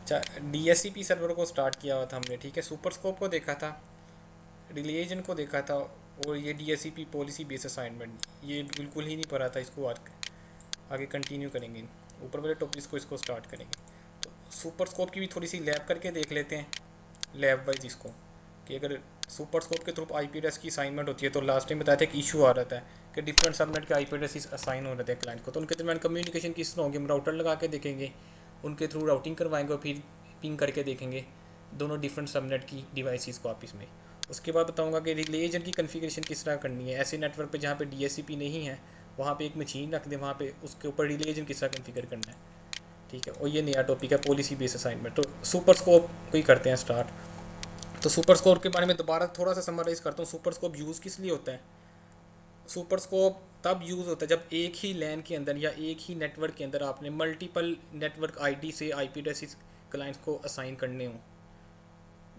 DSCP server को start किया हुआ था हमने, ठीक है। सुपर स्कोप को देखा था, रिलीजन को देखा था, और ये DSCP पॉलिसी बेस असाइनमेंट ये बिल्कुल ही नहीं पढ़ा था। इसको आगे कंटिन्यू करेंगे, ऊपर वाले टॉपिक्स को इसको स्टार्ट करेंगे। तो सुपर स्कोप की भी थोड़ी सी लैब करके देख लेते हैं, लैब वाइज इसको, कि अगर सुपर स्कोप के थ्रू IP एड्रेस की असाइनमेंट होती है, तो लास्ट टाइम बताया था कि इशू आ रहा था कि डिफरेंट सबनेट के IP एड्रेस असाइन हो रहे थे क्लाइंट को, तो उनके दरमियान कम्युनिकेशन किस तरह होगी, हम राउटर लगा के देखेंगे, उनके थ्रू राउटिंग करवाएंगे और फिर पिंग करके देखेंगे दोनों डिफरेंट सबनेट की डिवाइसेस को आपस में। उसके बाद बताऊंगा कि रिले एजेंट की कन्फिग्रेशन किस तरह करनी है, ऐसे नेटवर्क पे जहाँ पे DSCP नहीं है वहाँ पे एक मशीन रख दें, वहाँ पे उसके ऊपर रिले एजेंट किस तरह कन्फिगर करना है, ठीक है। और ये नया टॉपिक है पॉलिसी बेस असाइनमेंट। तो सुपर स्कोप को ही करते हैं स्टार्ट। तो सुपर स्कोप के बारे में दोबारा थोड़ा सा समराइज़ करता हूँ। सुपर स्कोप यूज़ किस लिए होता है? सुपर स्कोप तब यूज़ होता है जब एक ही लैन के अंदर या एक ही नेटवर्क के अंदर आपने मल्टीपल नेटवर्क आईडी से IP एड्रेस क्लाइंट्स को असाइन करने हों।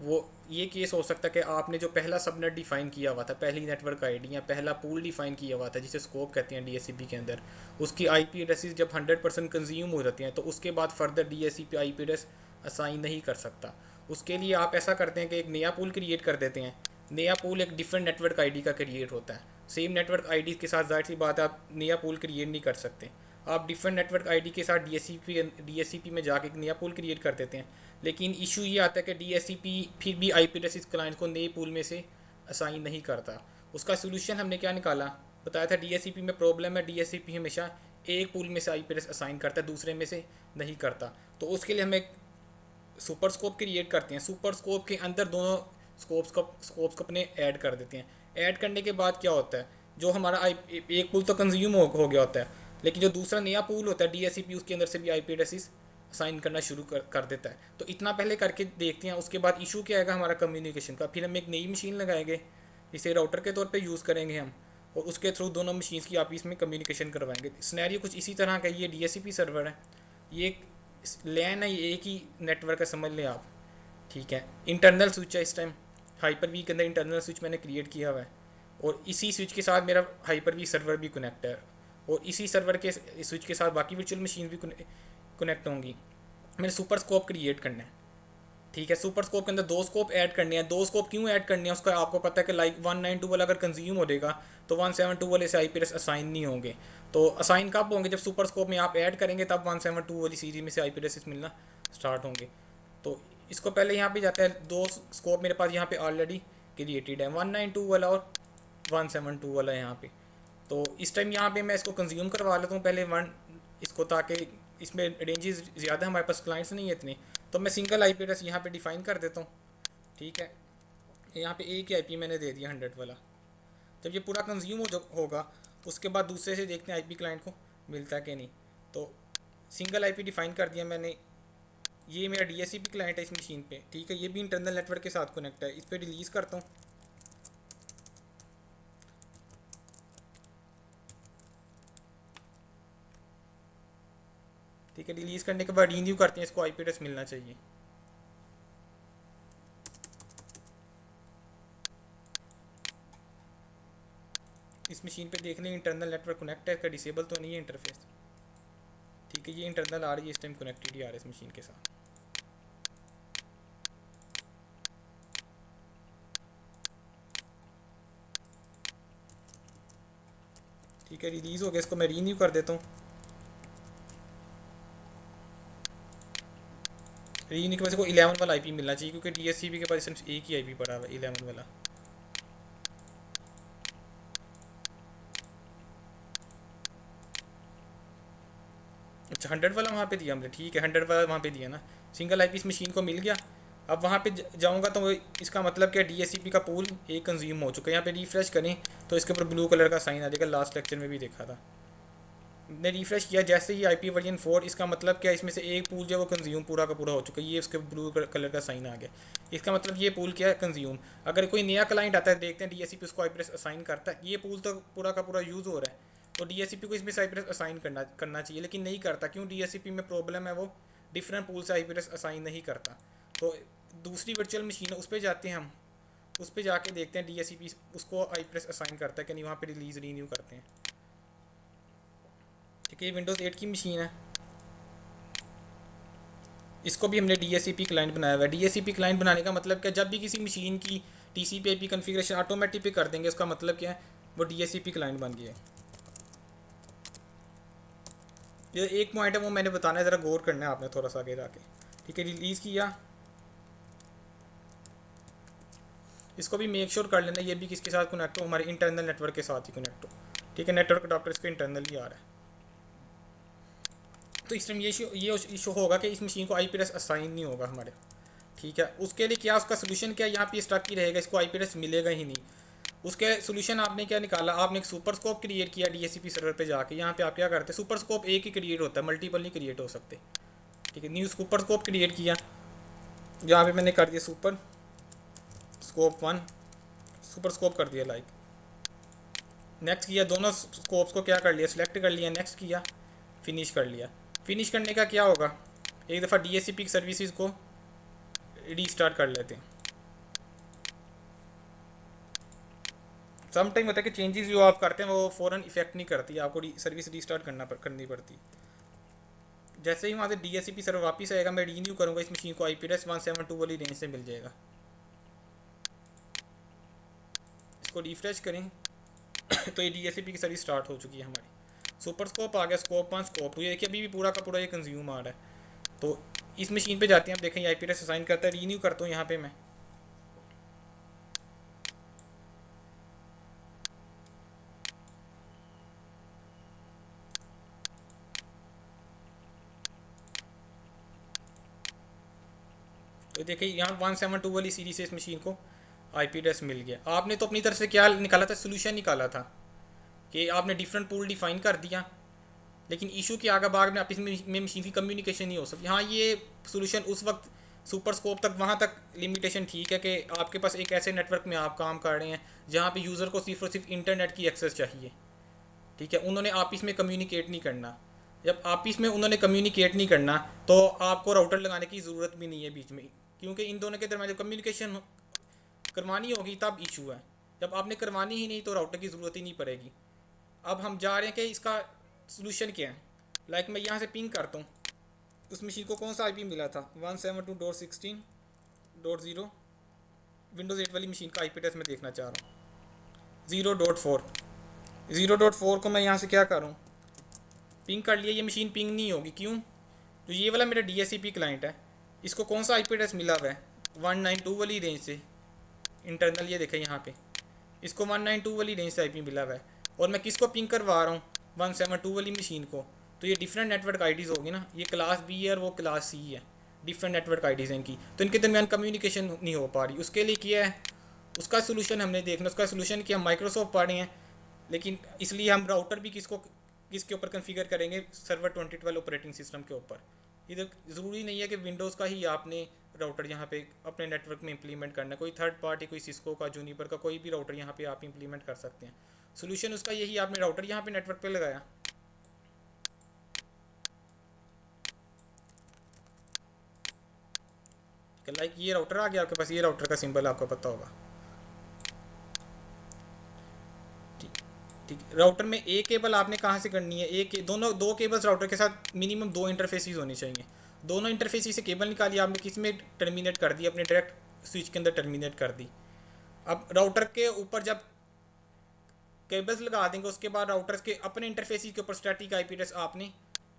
वो ये केस हो सकता है कि आपने जो पहला सबनेट डिफाइन किया हुआ था, पहली नेटवर्क आईडी या पहला पूल डिफाइन किया हुआ था जिसे स्कोप कहते हैं DSCP के अंदर, उसकी IP एड्रेसेस जब 100% कंज्यूम हो जाती हैं तो उसके बाद further DSCP IP address assign नहीं कर सकता। उसके लिए आप ऐसा करते हैं कि एक नया पूल क्रिएट कर देते हैं। नया पूल एक डिफरेंट नेटवर्क आईडी का क्रिएट होता है। सेम नेटवर्क आईडी के साथ जाहिर सी बात है आप नया पूल क्रिएट नहीं कर सकते। आप डिफरेंट नेटवर्क आईडी के साथ DSCP में जाके एक नया पूल क्रिएट कर देते हैं। लेकिन इशू ये आता है कि DSCP फिर भी IP एड्रेस क्लाइंट को नए पूल में से असाइन नहीं करता। उसका सोल्यूशन हमने क्या निकाला, बताया था DSCP में प्रॉब्लम है, DSCP हमेशा एक पूल में से IP एड्रेस असाइन करता है, दूसरे में से नहीं करता। तो उसके लिए हम एक सुपर स्कोप क्रिएट करते हैं। सुपर स्कोप के अंदर दोनों स्कोप्स को अपने ऐड कर देते हैं। ऐड करने के बाद क्या होता है, जो हमारा एक पूल तो कंज्यूम हो गया होता है, लेकिन जो दूसरा नया पूल होता है DSCP उसके अंदर से भी IP एड्रेसेस साइन करना शुरू कर देता है। तो इतना पहले करके देखते हैं। उसके बाद इशू क्या आएगा हमारा कम्युनिकेशन का, फिर हम एक नई मशीन लगाएंगे, इसे राउटर के तौर पे यूज़ करेंगे हम, और उसके थ्रू दोनों मशीन्स की आपस में कम्युनिकेशन करवाएंगे। स्नैरियो कुछ इसी तरह का, ये DSCP सर्वर है, ये लैन है, ये एक ही नेटवर्क है समझ लें आप, ठीक है। इंटरनल स्विच है इस टाइम, हाइपर वी के अंदर इंटरनल स्विच मैंने क्रिएट किया हुआ है, और इसी स्विच के साथ मेरा हाइपर वी सर्वर भी कनेक्ट है, और इसी सर्वर के स्विच के साथ बाकी वर्चुअल मशीन भी कनेक्ट होंगी। मैंने सुपर स्कोप क्रिएट करना है, ठीक है। सुपर स्कोप के अंदर दो स्कोप ऐड करने हैं। दो स्कोप क्यों ऐड करने हैं उसका आपको पता है कि लाइक 192 वाला अगर कंज्यूम हो जाएगा तो 172 वाले से IP एड्रेस असाइन नहीं होंगे। तो असाइन कब होंगे, जब सुपर स्कोप में आप ऐड करेंगे तब 172 वाली सीरीज में से IP एड्रेस मिलना स्टार्ट होंगे। तो इसको पहले यहाँ पे जाता है, दो स्कोप मेरे पास यहाँ पे ऑलरेडी क्रिएटेड है, 192 वाला और 172 वाला यहाँ पे। तो इस टाइम यहाँ पे मैं इसको कंज्यूम करवा लेता हूँ पहले वन इसको, ताकि इसमें रेंजेस ज़्यादा हमारे पास क्लाइंट्स नहीं है इतने। तो मैं सिंगल IP एड्रेस यहाँ पे डिफाइन कर देता हूँ, ठीक है। यहाँ पे एक ही IP मैंने दे दिया 100 वाला। जब ये पूरा कंज्यूम होगा उसके बाद दूसरे से देखते हैं IP क्लाइंट को मिलता है कि नहीं। तो सिंगल IP डिफाइन कर दिया मैंने। ये मेरा DSCP क्लाइंट है इस मशीन पे, ठीक है। ये भी इंटरनल नेटवर्क के साथ कनेक्ट है। इस पर रिलीज़ करता हूँ, ठीक है। रिलीज़ करने के बाद रीन्यू करते हैं, इसको IP एड्रेस मिलना चाहिए। इस मशीन पे देख लें इंटरनल नेटवर्क कनेक्ट है, इसका डिसेबल तो नहीं है इंटरफेस, ठीक है। ये इंटरनल आ रही है इस टाइम, कनेक्टिविटी आ रही है इस मशीन के साथ, ठीक है। रिलीज़ हो गया, इसको मैं रीन्यू कर देता हूँ। रीन्यू के पास को 11 वाला IP मिलना चाहिए, क्योंकि DSCP के पास सिर्फ एक ही IP पड़ा हुआ है 11 वाला। अच्छा 100 वाला वहाँ पे दिया हमने, ठीक है। 100 वाला वहाँ पे दिया ना, सिंगल IP इस मशीन को मिल गया। अब वहाँ पे जाऊँगा तो इसका मतलब क्या, DSCP का पूल एक कंज्यूम हो चुका है। यहाँ पे रिफ्रेश करें तो इसके ऊपर ब्लू कलर का साइन आ जाएगा, लास्ट लेक्चर में भी देखा था। ने रिफ्रेश किया जैसे ही IP वर्जन 4, इसका मतलब क्या, इसमें से एक पूल जो है वो कंज्यूम पूरा का पूरा हो चुका है। ये उसके ब्लू कलर का साइन आ गया, इसका मतलब ये पूल क्या है, कंज्यूम। अगर कोई नया क्लाइंट आता है, देखते हैं DSCP उसको IP एड्रेस असाइन करता है, ये पूल तो पूरा का पूरा यूज़ हो रहा है, तो DSCP को इसमें से IP एड्रेस असाइन करना चाहिए, लेकिन नहीं करता। क्यों, DSCP में प्रॉब्लम है, वो डिफरेंट पूल से IP एड्रेस असाइन नहीं करता। तो दूसरी वर्चुअल मशीन है उस पर जाते हैं हम, उस पर जाके देखते हैं DSCP उसको IP एड्रेस असाइन करता है कि नहीं, वहाँ पर रिलीज़ रीन्यू करते हैं, ठीक है। ये विंडोज़ 8 की मशीन है। इसको भी हमने DHCP क्लाइंट बनाया हुआ है। DHCP क्लाइंट बनाने का मतलब क्या, जब भी किसी मशीन की TCP IP कन्फिग्रेशन ऑटोमेटिक पे कर देंगे, उसका मतलब क्या है, वो DHCP क्लाइंट बन गया है। ये एक पॉइंट है, वो मैंने बताना है, ज़रा गौर करना है आपने थोड़ा सा आगे जाके। ठीक है, रिलीज़ किया, इसको भी मेक श्योर कर लेना ये भी किसके साथ कनेक्ट हो, हमारे इंटरनल नेटवर्क के साथ ही कनेक्ट हो। ठीक है, नेटवर्क अडॉप्टर इसका इंटरनल ही आ रहा है। तो इस टाइम ये इशू होगा कि इस मशीन को IP एड्रेस असाइन नहीं होगा हमारे। ठीक है, उसके लिए क्या, उसका सोल्यूशन क्या, यहाँ पे स्टक ही रहेगा, इसको IP एड्रेस मिलेगा ही नहीं। उसके सोल्यूशन आपने क्या निकाला, आपने एक सुपर स्कोप क्रिएट किया DHCP सर्वर पे जाके। यहाँ पे आप क्या करते हैं, सुपर स्कोप एक ही क्रिएट होता है, मल्टीपल नहीं क्रिएट हो सकते। ठीक है, न्यू सुपर स्कोप क्रिएट किया, यहाँ पे मैंने कर दिया सुपर स्कोप 1, सुपर स्कोप कर दिया लाइक। नेक्स्ट किया, दोनों स्कोप्स को क्या कर लिया, सिलेक्ट कर लिया, नेक्स्ट किया, फिनिश कर लिया। फिनिश करने का क्या होगा, एक दफ़ा DHCP की सर्विसेज को रीस्टार्ट कर लेते हैं। सम टाइम होता है कि चेंजेस जो आप करते हैं वो फ़ौरन इफेक्ट नहीं करती, आपको सर्विस रीस्टार्ट करनी पड़ती। जैसे ही वहाँ से DHCP सर्वर वापस आएगा, मैं रीन्यू करूँगा इस मशीन को, IP एड्रेस 172 वाली रेंज से मिल जाएगा। इसको रिफ्रेश करें तो ये DHCP की सर्विस स्टार्ट हो चुकी है हमारी। सुपर स्कोप आ गया, स्कोप 1, स्कोप 2, ये देखिए अभी भी पूरा का पूरा ये कंज्यूम आ रहा है। तो इस मशीन पे जाते हैं, आप देखें IP एड्रेस असाइन करता है, रीन्यू करता हूँ यहाँ पे मैं। तो देखिए यहाँ 172 वाली सीरीज से इस मशीन को IP एड्रेस मिल गया। आपने तो अपनी तरफ से क्या निकाला था, सोल्यूशन निकाला था कि आपने डिफरेंट पूल डिफाइन कर दिया, लेकिन इशू क्या आगे बाद में आप इसमें मशीन की कम्युनिकेशन नहीं हो सकती। हाँ, ये सोल्यूशन उस वक्त सुपर स्कोप तक, वहाँ तक लिमिटेशन ठीक है कि आपके पास एक ऐसे नेटवर्क में आप काम कर रहे हैं जहाँ पे यूज़र को सिर्फ और सिर्फ इंटरनेट की एक्सेस चाहिए। ठीक है, उन्होंने आपस में कम्युनिकेट नहीं करना। जब आपस में उन्होंने कम्युनिकेट नहीं करना तो आपको राउटर लगाने की ज़रूरत भी नहीं है बीच में, क्योंकि इन दोनों के दरमियान जब कम्युनिकेशन करवानी होगी तब इशू है। जब आपने करवानी ही नहीं तो राउटर की ज़रूरत ही नहीं पड़ेगी। अब हम जा रहे हैं कि इसका सोल्यूशन क्या है। लाइक मैं यहाँ से पिंग करता हूँ, उस मशीन को कौन सा IP मिला था, 172.16.0, विंडोज़ 8 वाली मशीन का IP एड्रेस मैं देखना चाह रहा हूँ। 0.4 को मैं यहाँ से क्या करूँ, पिंग कर लिया। ये मशीन पिंग नहीं होगी, क्यों, तो ये वाला मेरा DHCP क्लाइंट है, इसको कौन सा IP एड्रेस मिला हुआ है, 192 वाली रेंज से इंटरनल। ये देखें यहाँ पे इसको 192 वाली रेंज से IP मिला हुआ है, और मैं किसको पिंग करवा रहा हूँ, 172 वाली मशीन को। तो ये डिफरेंट नेटवर्क IDs होगी ना, ये क्लास B है और वो क्लास C है, डिफरेंट नेटवर्क IDs हैं इनकी, तो इनके दरमियान कम्युनिकेशन नहीं हो पा रही। उसके लिए किया है, उसका सोल्यूशन हमने देखना, उसका सोल्यूशन कि हम माइक्रोसॉफ्ट पढ़े हैं, लेकिन इसलिए हम राउटर भी किसके ऊपर कन्फिगर करेंगे, सर्वर 2012 ऑपरेटिंग सिस्टम के ऊपर। इधर ज़रूरी नहीं है कि विंडोज़ का ही आपने राउटर यहाँ पे अपने नेटवर्क में इंप्लीमेंट करना है, कोई थर्ड पार्टी, कोई सिस्को का, जूनिपर का, कोई भी राउटर यहाँ पे आप इंप्लीमेंट कर सकते हैं। सोल्यूशन उसका यही, आपने राउटर यहाँ पे नेटवर्क पे लगाया, लाइक ये राउटर आ गया आपके पास, ये राउटर का सिंबल आपको पता होगा। ठीक, राउटर में एक केबल आपने कहाँ से करनी है, दो केबल्स राउटर के साथ मिनिमम 2 इंटरफेसेस होनी चाहिए। दोनों इंटरफेसेस से केबल निकाली आपने, किस में टर्मिनेट कर दी, अपने डायरेक्ट स्विच के अंदर टर्मिनेट कर दी। अब राउटर के ऊपर जब केबल्स लगा देंगे, उसके बाद राउटर्स के अपने इंटरफेसेस के ऊपर स्टैटिक IP एड्रेस आपने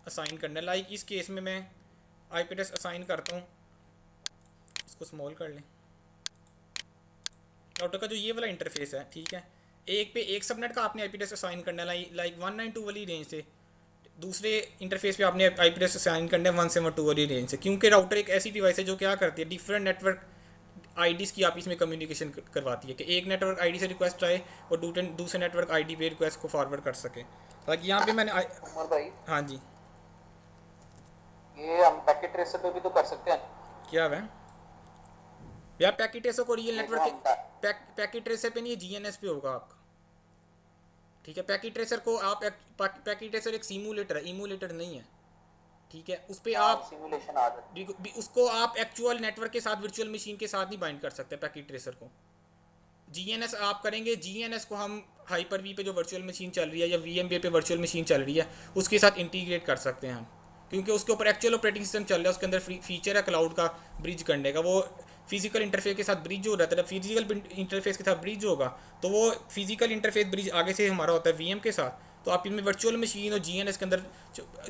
असाइन करना है। लाइक इस केस में मैं IP एड्रेस असाइन करता हूँ, इसको स्मॉल कर लें। राउटर का जो ये वाला इंटरफेस है, ठीक है, एक पे एक सबनेट का आपने IP एड्रेस असाइन करना है, लाइक 192 वाली रेंज से। दूसरे इंटरफेस पे आपने IP एड्रेस असाइन करना है 172 वाली रेंज से, क्योंकि राउटर एक ऐसी डिवाइस है जो क्या करती है, डिफरेंट नेटवर्क IDs की आप इसमें कम्युनिकेशन करवाती है, कि एक नेटवर्क ID से रिक्वेस्ट आए और दूसरे नेटवर्क ID पे रिक्वेस्ट को फॉरवर्ड कर सके। ताकि यहाँ पे मैंने उमर भाई, हाँ जी, ये हम पैकेट ट्रेसर पे भी तो कर सकते हैं। क्या है यार, पैकेट ट्रेसर को रियल ये जो नेटवर्क हम के पैकेट ट्रेसर पे नहीं, GNS पे होगा आपका। ठीक है, पैकेट ट्रेसर को आप पैकेट ट्रेसर एक सिमुलेटर है, इमुलेटर नहीं है। ठीक है, उस पर हाँ, आप सिमुलेशन आ जाता उसको आप एक्चुअल नेटवर्क के साथ, वर्चुअल मशीन के साथ नहीं बाइंड कर सकते पैकेट ट्रेसर को। GNS आप करेंगे, GNS को हम हाइपर वी पे जो वर्चुअल मशीन चल रही है या VMware पे वर्चुअल मशीन चल रही है उसके साथ इंटीग्रेट कर सकते हैं हम। क्योंकि उसके ऊपर एक्चुअल ऑपरेटिंग सिस्टम चल रहा है, उसके अंदर फीचर है क्लाउड का ब्रिज करने का। वो फिजिकल इंटरफेस के साथ ब्रिज हो रहा था, फिजिकल इंटरफेस के साथ ब्रिज होगा तो वो फिजिकल इंटरफेस ब्रिज आगे से हमारा होता है वीएम के साथ। तो आप इनमें वर्चुअल मशीन और जीएनएस के अंदर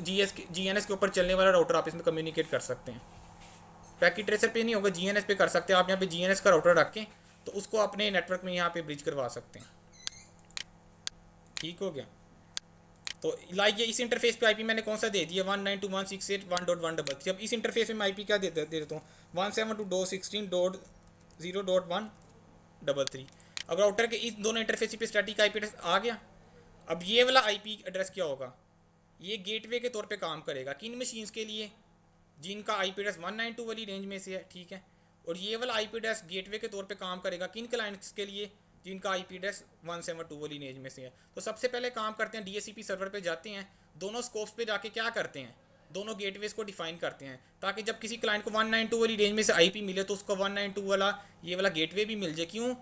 जीएनएस के ऊपर चलने वाला राउटर आप इसमें कम्युनिकेट कर सकते हैं। पैकेट ट्रेसर पे नहीं होगा, जीएनएस पे कर सकते हैं आप। यहाँ पे जीएनएस का राउटर रख के तो उसको अपने नेटवर्क में यहाँ पे ब्रिज करवा सकते हैं। ठीक हो गया। तो लाइक ये इस इंटरफेस पे आईपी मैंने कौन सा दे दिया 192.168.1.133। अब इस इंटरफेस में मैं आईपी क्या दे देता हूँ 172.16.0.133। अब राउटर के इस दोनों इंटरफेस पे स्टैटिक आईपी एड्रेस आ गया। अब ये वाला आईपी एड्रेस क्या होगा, ये गेटवे के तौर पे काम करेगा किन मशीन्स के लिए जिनका आईपी एड्रेस 192 वाली रेंज में से है, ठीक है। और ये वाला आईपी एड्रेस गेटवे के तौर पे काम करेगा किन क्लाइंट्स के लिए जिनका आईपी एड्रेस 172 वाली रेंज में से है। तो सबसे पहले काम करते हैं डीएससीपी सर्वर पे जाते हैं, दोनों स्कोप्स पे जाके क्या करते हैं, दोनों गेटवेज को डिफाइन करते हैं ताकि जब किसी क्लाइंट को 192 वाली रेंज में से आईपी मिले तो उसको 192 वाला ये वाला गेटवे भी मिल जाए। क्यों,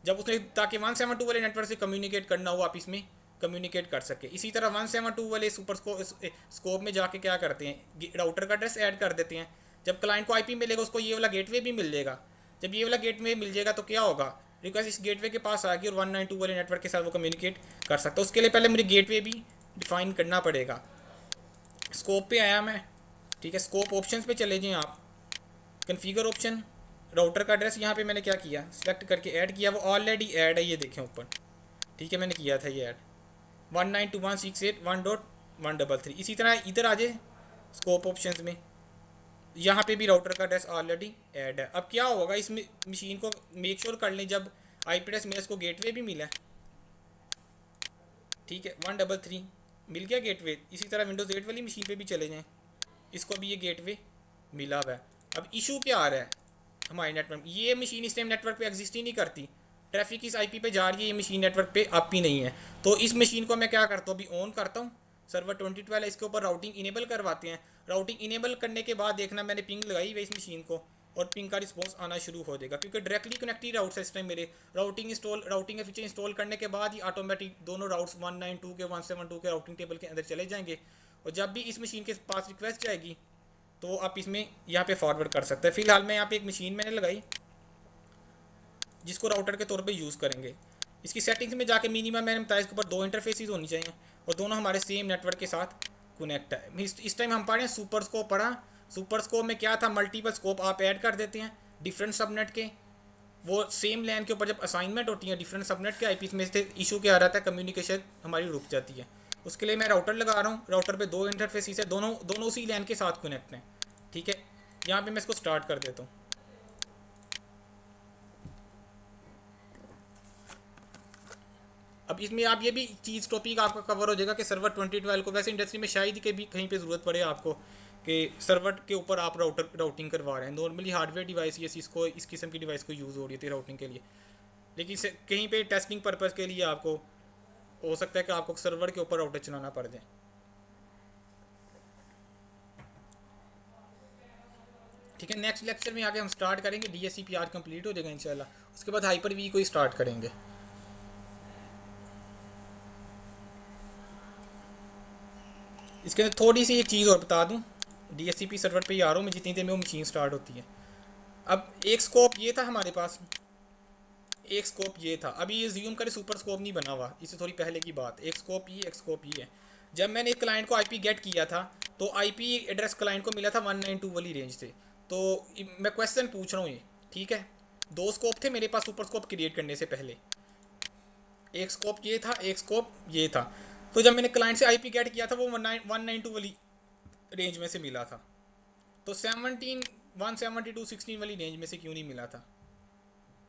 जब उसने ताकि 172 वाले नेटवर्क से कम्युनिकेट करना हो आप इसमें कम्युनिकेट कर सके। इसी तरह 172 वाले सुपर स्कोप में जाके क्या करते हैं, राउटर का एड्रेस ऐड कर देते हैं। जब क्लाइंट को आईपी मिलेगा उसको ये वाला गेटवे भी मिल जाएगा। जब ये वाला गेटवे मिल जाएगा तो क्या होगा, रिक्वेस्ट इस गेटवे के पास आ गई और 192 वाले नेटवर्क के साथ वो कम्युनिकेट कर सकता है। उसके लिए पहले मुझे गेटवे भी डिफाइन करना पड़ेगा। स्कोप पे आया मैं, ठीक है। स्कोप ऑप्शंस पे चले जाएं आप, कन्फिगर ऑप्शन, राउटर का एड्रेस यहाँ पे मैंने क्या किया सेलेक्ट करके ऐड किया, वो ऑलरेडी ऐड है, ये देखें ऊपर, ठीक है। मैंने किया था ये ऐड 192.168.1.133। इसी तरह इधर आ जाए स्कोप ऑप्शंस में, यहाँ पे भी राउटर का एड्रेस ऑलरेडी ऐड है। अब क्या होगा, इस मशीन को मेक श्योर कर लें जब आईपी एड्रेस मेरे को गेटवे भी मिला है, ठीक है 133 मिल गया गेटवे। इसी तरह विंडोज़ 8 वाली मशीन पे भी चले जाएँ, इसको भी ये गेटवे मिला हुआ है। अब इशू क्या आ रहा है हमारे नेटवर्क, ये मशीन इस टाइम नेटवर्क पे एग्जिस्ट ही नहीं करती, ट्रैफिक इस आईपी पे जा रही है, ये मशीन नेटवर्क पे अप ही नहीं है। तो इस मशीन को मैं क्या करता हूँ, अभी ऑन करता हूँ, सर्वर 2012 है, इसके ऊपर राउटिंग इनेबल करवाते हैं। राउटिंग इनेबल करने के बाद देखना मैंने पिंग लगाई हुई इस मशीन को और पिंग का रिस्पॉन्स आना शुरू हो जाएगा क्योंकि डायरेक्टली कनेक्टेड राउट है इस टाइम मेरे। राउटिंग फीचर इंस्टॉल करने के बाद ही ऑटोमेटिक दोनों राउट्स 192 के 172 के राउटिंग टेबल के अंदर चले जाएंगे। और जब भी इस मशीन के पास रिक्वेस्ट जाएगी तो आप इसमें यहाँ पे फॉरवर्ड कर सकते हैं। फिलहाल मैं यहाँ पे एक मशीन मैंने लगाई जिसको राउटर के तौर पे यूज़ करेंगे। इसकी सेटिंग्स में जाके मिनिमम मैंने बताया इसके ऊपर 2 इंटरफेसेस होनी चाहिए और दोनों हमारे सेम नेटवर्क के साथ कनेक्ट है। इस टाइम हम पढ़ रहे हैं सुपर स्कोप पढ़ा। सुपर स्कोप में क्या था, मल्टीपल स्कोप आप ऐड कर देते हैं डिफरेंट सबनेट के, वो सेम लैन के ऊपर जब असाइनमेंट होती है डिफरेंट सबनेट के आईपी में से इशू क्या आ रहा था, कम्युनिकेशन हमारी रुक जाती है। उसके लिए मैं राउटर लगा रहा हूँ, राउटर पे 2 इंटरफेसेस है, दोनों उसी लैन के साथ कनेक्ट हैं, ठीक है। यहाँ पे मैं इसको स्टार्ट कर देता हूँ। अब इसमें आप ये भी चीज़ टॉपिक आपका कवर हो जाएगा कि सर्वर 2012 को वैसे इंडस्ट्री में शायद ही भी कहीं पे ज़रूरत पड़े आपको कि सर्वर के ऊपर आप राउटिंग करवा रहे हैं। नॉर्मली हार्डवेयर डिवाइस ये इसको इस किस्म की डिवाइस को यूज़ हो रही थी राउटिंग के लिए, लेकिन कहीं पे टेस्टिंग पर्पज़ के लिए आपको हो सकता है कि आपको सर्वर के ऊपर राउटर चलाना पड़ जाए। ठीक है, नेक्स्ट लेक्चर में आगे हम स्टार्ट करेंगे, डीएससीपी आज कंप्लीट हो जाएगा इंशाल्लाह। उसके बाद हाइपर वी को ही स्टार्ट करेंगे। इसके अंदर थोड़ी सी एक चीज़ और बता दूं, डीएससीपी सर्वर पे ही आ रहा हूँ मैं जितनी देर में वो मशीन स्टार्ट होती है। अब एक स्कोप ये था हमारे पास, एक स्कोप ये था। अभी ये ज्यूम करे सुपर स्कोप नहीं बना हुआ, इससे थोड़ी पहले की बात। एक स्कोप ये, एक स्कोप ये है। जब मैंने एक क्लाइंट को आईपी गेट किया था तो आईपी एड्रेस क्लाइंट को मिला था 192 वाली रेंज से। तो मैं क्वेश्चन पूछ रहा हूँ ये, ठीक है। 2 स्कोप थे मेरे पास सुपर स्कोप क्रिएट करने से पहले, एक स्कोप ये था, एक स्कोप ये था। तो जब मैंने क्लाइंट से आईपी गेट किया था वो 192 वाली रेंज में से मिला था, तो 172 16 वाली रेंज में से क्यों नहीं मिला था।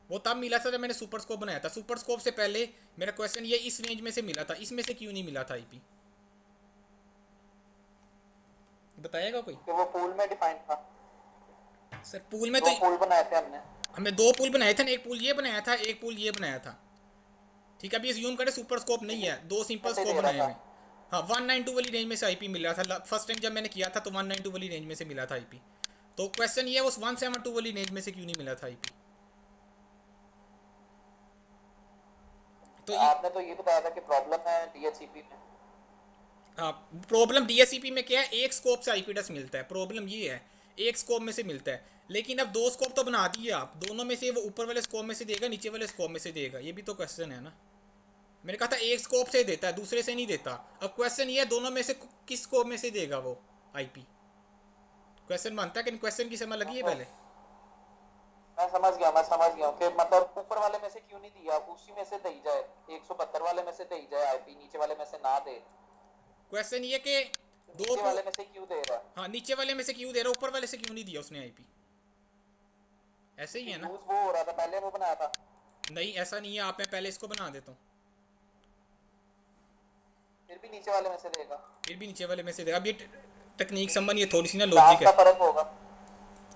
वो तब मिला था जब मैंने सुपर स्कोप बनाया था। सुपर स्कोप से पहले मेरा क्वेश्चन ये इस रेंज में से मिला था, इसमें से क्यों नहीं मिला था आईपी, बताएगा कोई। कि वो पूल में डिफाइंड था। सर पूल में तो 2 पूल बनाए थे हमने। हमने 2 पूल बनाए थे ना, एक पूल ये बनाया था, एक पूल ये बनाया था, ठीक है। अभी यूम करें सुपर स्कोप नहीं है, 2 सिंपल ऐसे स्कोप दे रहा बनाए था। हुए। हाँ 192 वाली रेंज में से आईपी मिला था फर्स्ट टाइम जब मैंने किया था, तो 192 वाली रेंज में से मिला था आईपी। तो क्वेश्चन ये उस 172 वाली रेंज में से क्यों नहीं मिला था आईपी। तो ये आपने तो ये बताया था कि प्रॉब्लम है डीएचसीपी में। हाँ, प्रॉब्लम डीएससीपी में क्या है, एक स्कोप से आईपी एड्रेस मिलता है, प्रॉब्लम ये है, एक स्कोप में से मिलता है। लेकिन अब दो स्कोप तो बना दिए आप, दोनों में से वो ऊपर वाले स्कोप में से देगा, नीचे वाले स्कोप में से देगा, ये भी तो क्वेश्चन है ना। मैंने कहा था एक स्कोप से देता है, दूसरे से नहीं देता। अब क्वेश्चन ये है दोनों में से किस स्कोप में से देगा वो आईपी। क्वेश्चन बनता है कि क्वेश्चन की समझ लगी है ओहो, पहले। मैं समझ गया फिर मतलब ऊपर वाले में से क्यों नहीं दिया, उसी में से दे जाए, 172 वाले में से दे जाए आईपी, नीचे वाले में से ना दे। क्वेश्चन ये कि तो दो नीचे पू वाले में से क्यों दे रहा है? हाँ, नीचे वाले में से क्यों दे रहा, ऊपर वाले से क्यों नहीं दिया उसने आईपी। ऐसे ही क्योंकि है ना। यूज वो हो रहा था, पहले वो बनाया था। नहीं ऐसा नहीं है, आप मैं पहले इसको बना देता हूँ। फिर भी नीचे वाले में से देगा। फिर भी नीचे वाले में से देगा। अब ये टेक्निक समझ, ये थोड़ी सी ना लॉजिक क्लास है। का फर्क होगा।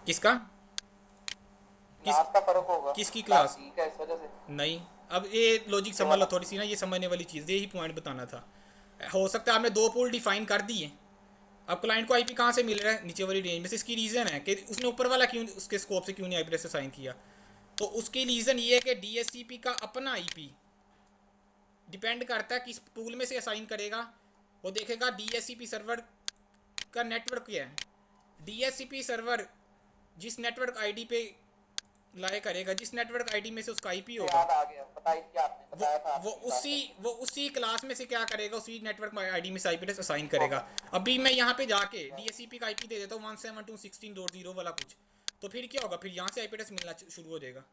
किसका? किस क्लास का फर्क होगा। किसकी क्लास क्लास? वीक है इस वजह से। नहीं, अब ये लॉजिक ये समझ लो वाला। थोड़ी सी ना, ये समझने वाली चीज़, यही पॉइंट बताना था। हो सकता है आपने दो पूल डिफाइन कर दिए, अब क्लाइंट को आईपी कहाँ से मिल रहा है, नीचे वाली रेंज में से। इसकी रीज़न है कि उसने ऊपर वाला क्यों, उसके स्कोप से क्यों नहीं आईपी असाइन किया। तो उसकी रीज़न ये है कि डीएससीपी का अपना आईपी डिपेंड करता है किस पूल में से असाइन करेगा। वो देखेगा डीएससीपी सर्वर का नेटवर्क क्या है। डीएससीपी सर्वर जिस नेटवर्क आईडी पे लाए करेगा, जिस नेटवर्क आईडी में से उसका आईपी मुझे होगा, याद आ गया, बताई थी आपने, वो बताया था वो आपने ये बात उसी करके। वो उसी क्लास में से क्या करेगा, उसी नेटवर्क आईडी में से आईपी एड्रेस असाइन ठीक करेगा। होगा। अभी मैं यहाँ पे जाके ठीक है। डीएससीपी का आईपी दे देता हूँ 172.16.0 वाला कुछ, तो फिर क्या होगा, फिर यहाँ से आईपी एड्रेस मिलना शुरू हो जाएगा।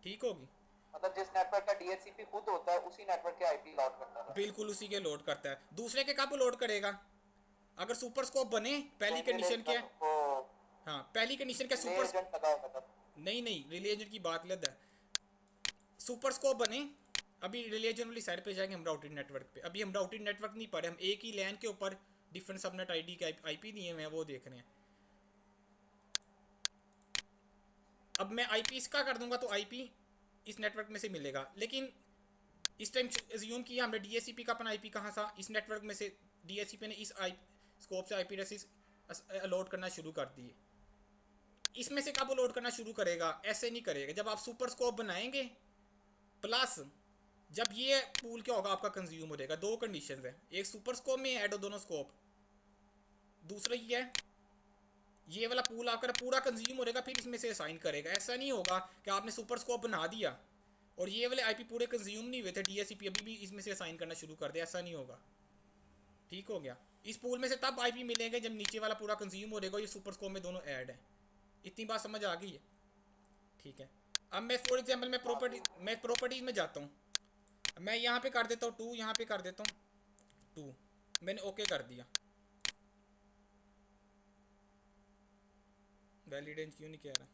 ठीक होगी। मतलब जिस नेटवर्क का डीएचसीपी खुद होता है उसी नेटवर्क के आईपी लॉट करता था। बिल्कुल उसी के लोड करता है, दूसरे के कब लोड करेगा, अगर सुपर स्कोप बने। पहली कोई रिले कंडीशन क्या है? वो हाँ, पहली कंडीशन क्या, रिले सुपर। एजेंट लगा होगा तब। नहीं नहीं, रिलीजन की बात अलग है। सुपर स्कोप बने, अभी रिलीजन वाली साइड पे जाएंगे हम राउटेड नेटवर्क पे। अभी हम राउटेड नेटवर्क नहीं पढ़े, हम एक ही लैन के ऊपर डिफरेंट सबनेट आईडी के आईपी दिए हुए हैं, वो देख रहे हैं। अब मैं आईपी इसका कर दूंगा तो आईपी इस नेटवर्क में से मिलेगा, लेकिन इस टाइम एज्यूम किया हमने डीएससीपी का अपना आईपी कहाँ था, इस नेटवर्क में से। डीएससीपी ने इस आई स्कोप से आईपी एड्रेसेस अलॉट करना शुरू कर दिए। इसमें से कब लोड करना शुरू करेगा, ऐसे नहीं करेगा, जब आप सुपर स्कोप बनाएंगे प्लस जब ये पूल क्या होगा आपका कंज्यूम हो जाएगा। दो कंडीशंस है, एक सुपर स्कोप में ऐड हो दोनों स्कोप, दूसरा ये है ये वाला पूल आपका पूरा कंज्यूम हो जाएगा, फिर इसमें से असाइन करेगा। ऐसा नहीं होगा कि आपने सुपर स्कोप बना दिया और ये वाले आईपी पूरे कंज्यूम नहीं हुए थे, डीएससीपी अभी भी इसमें से असाइन करना शुरू कर दे, ऐसा नहीं होगा। ठीक हो गया। इस पूल में से तब आईपी मिलेंगे जब नीचे वाला पूरा कंज्यूम हो जाएगा, ये सुपर स्कोप में दोनों ऐड है। इतनी बात समझ आ गई है? ठीक है। अब मैं फॉर एग्जाम्पल मैं प्रॉपर्टीज में जाता हूँ, मैं यहाँ पे कर देता हूँ 2, यहाँ पे कर देता हूँ 2, मैंने ओके कर दिया। वैलिड रेंज क्यों नहीं कह रहा,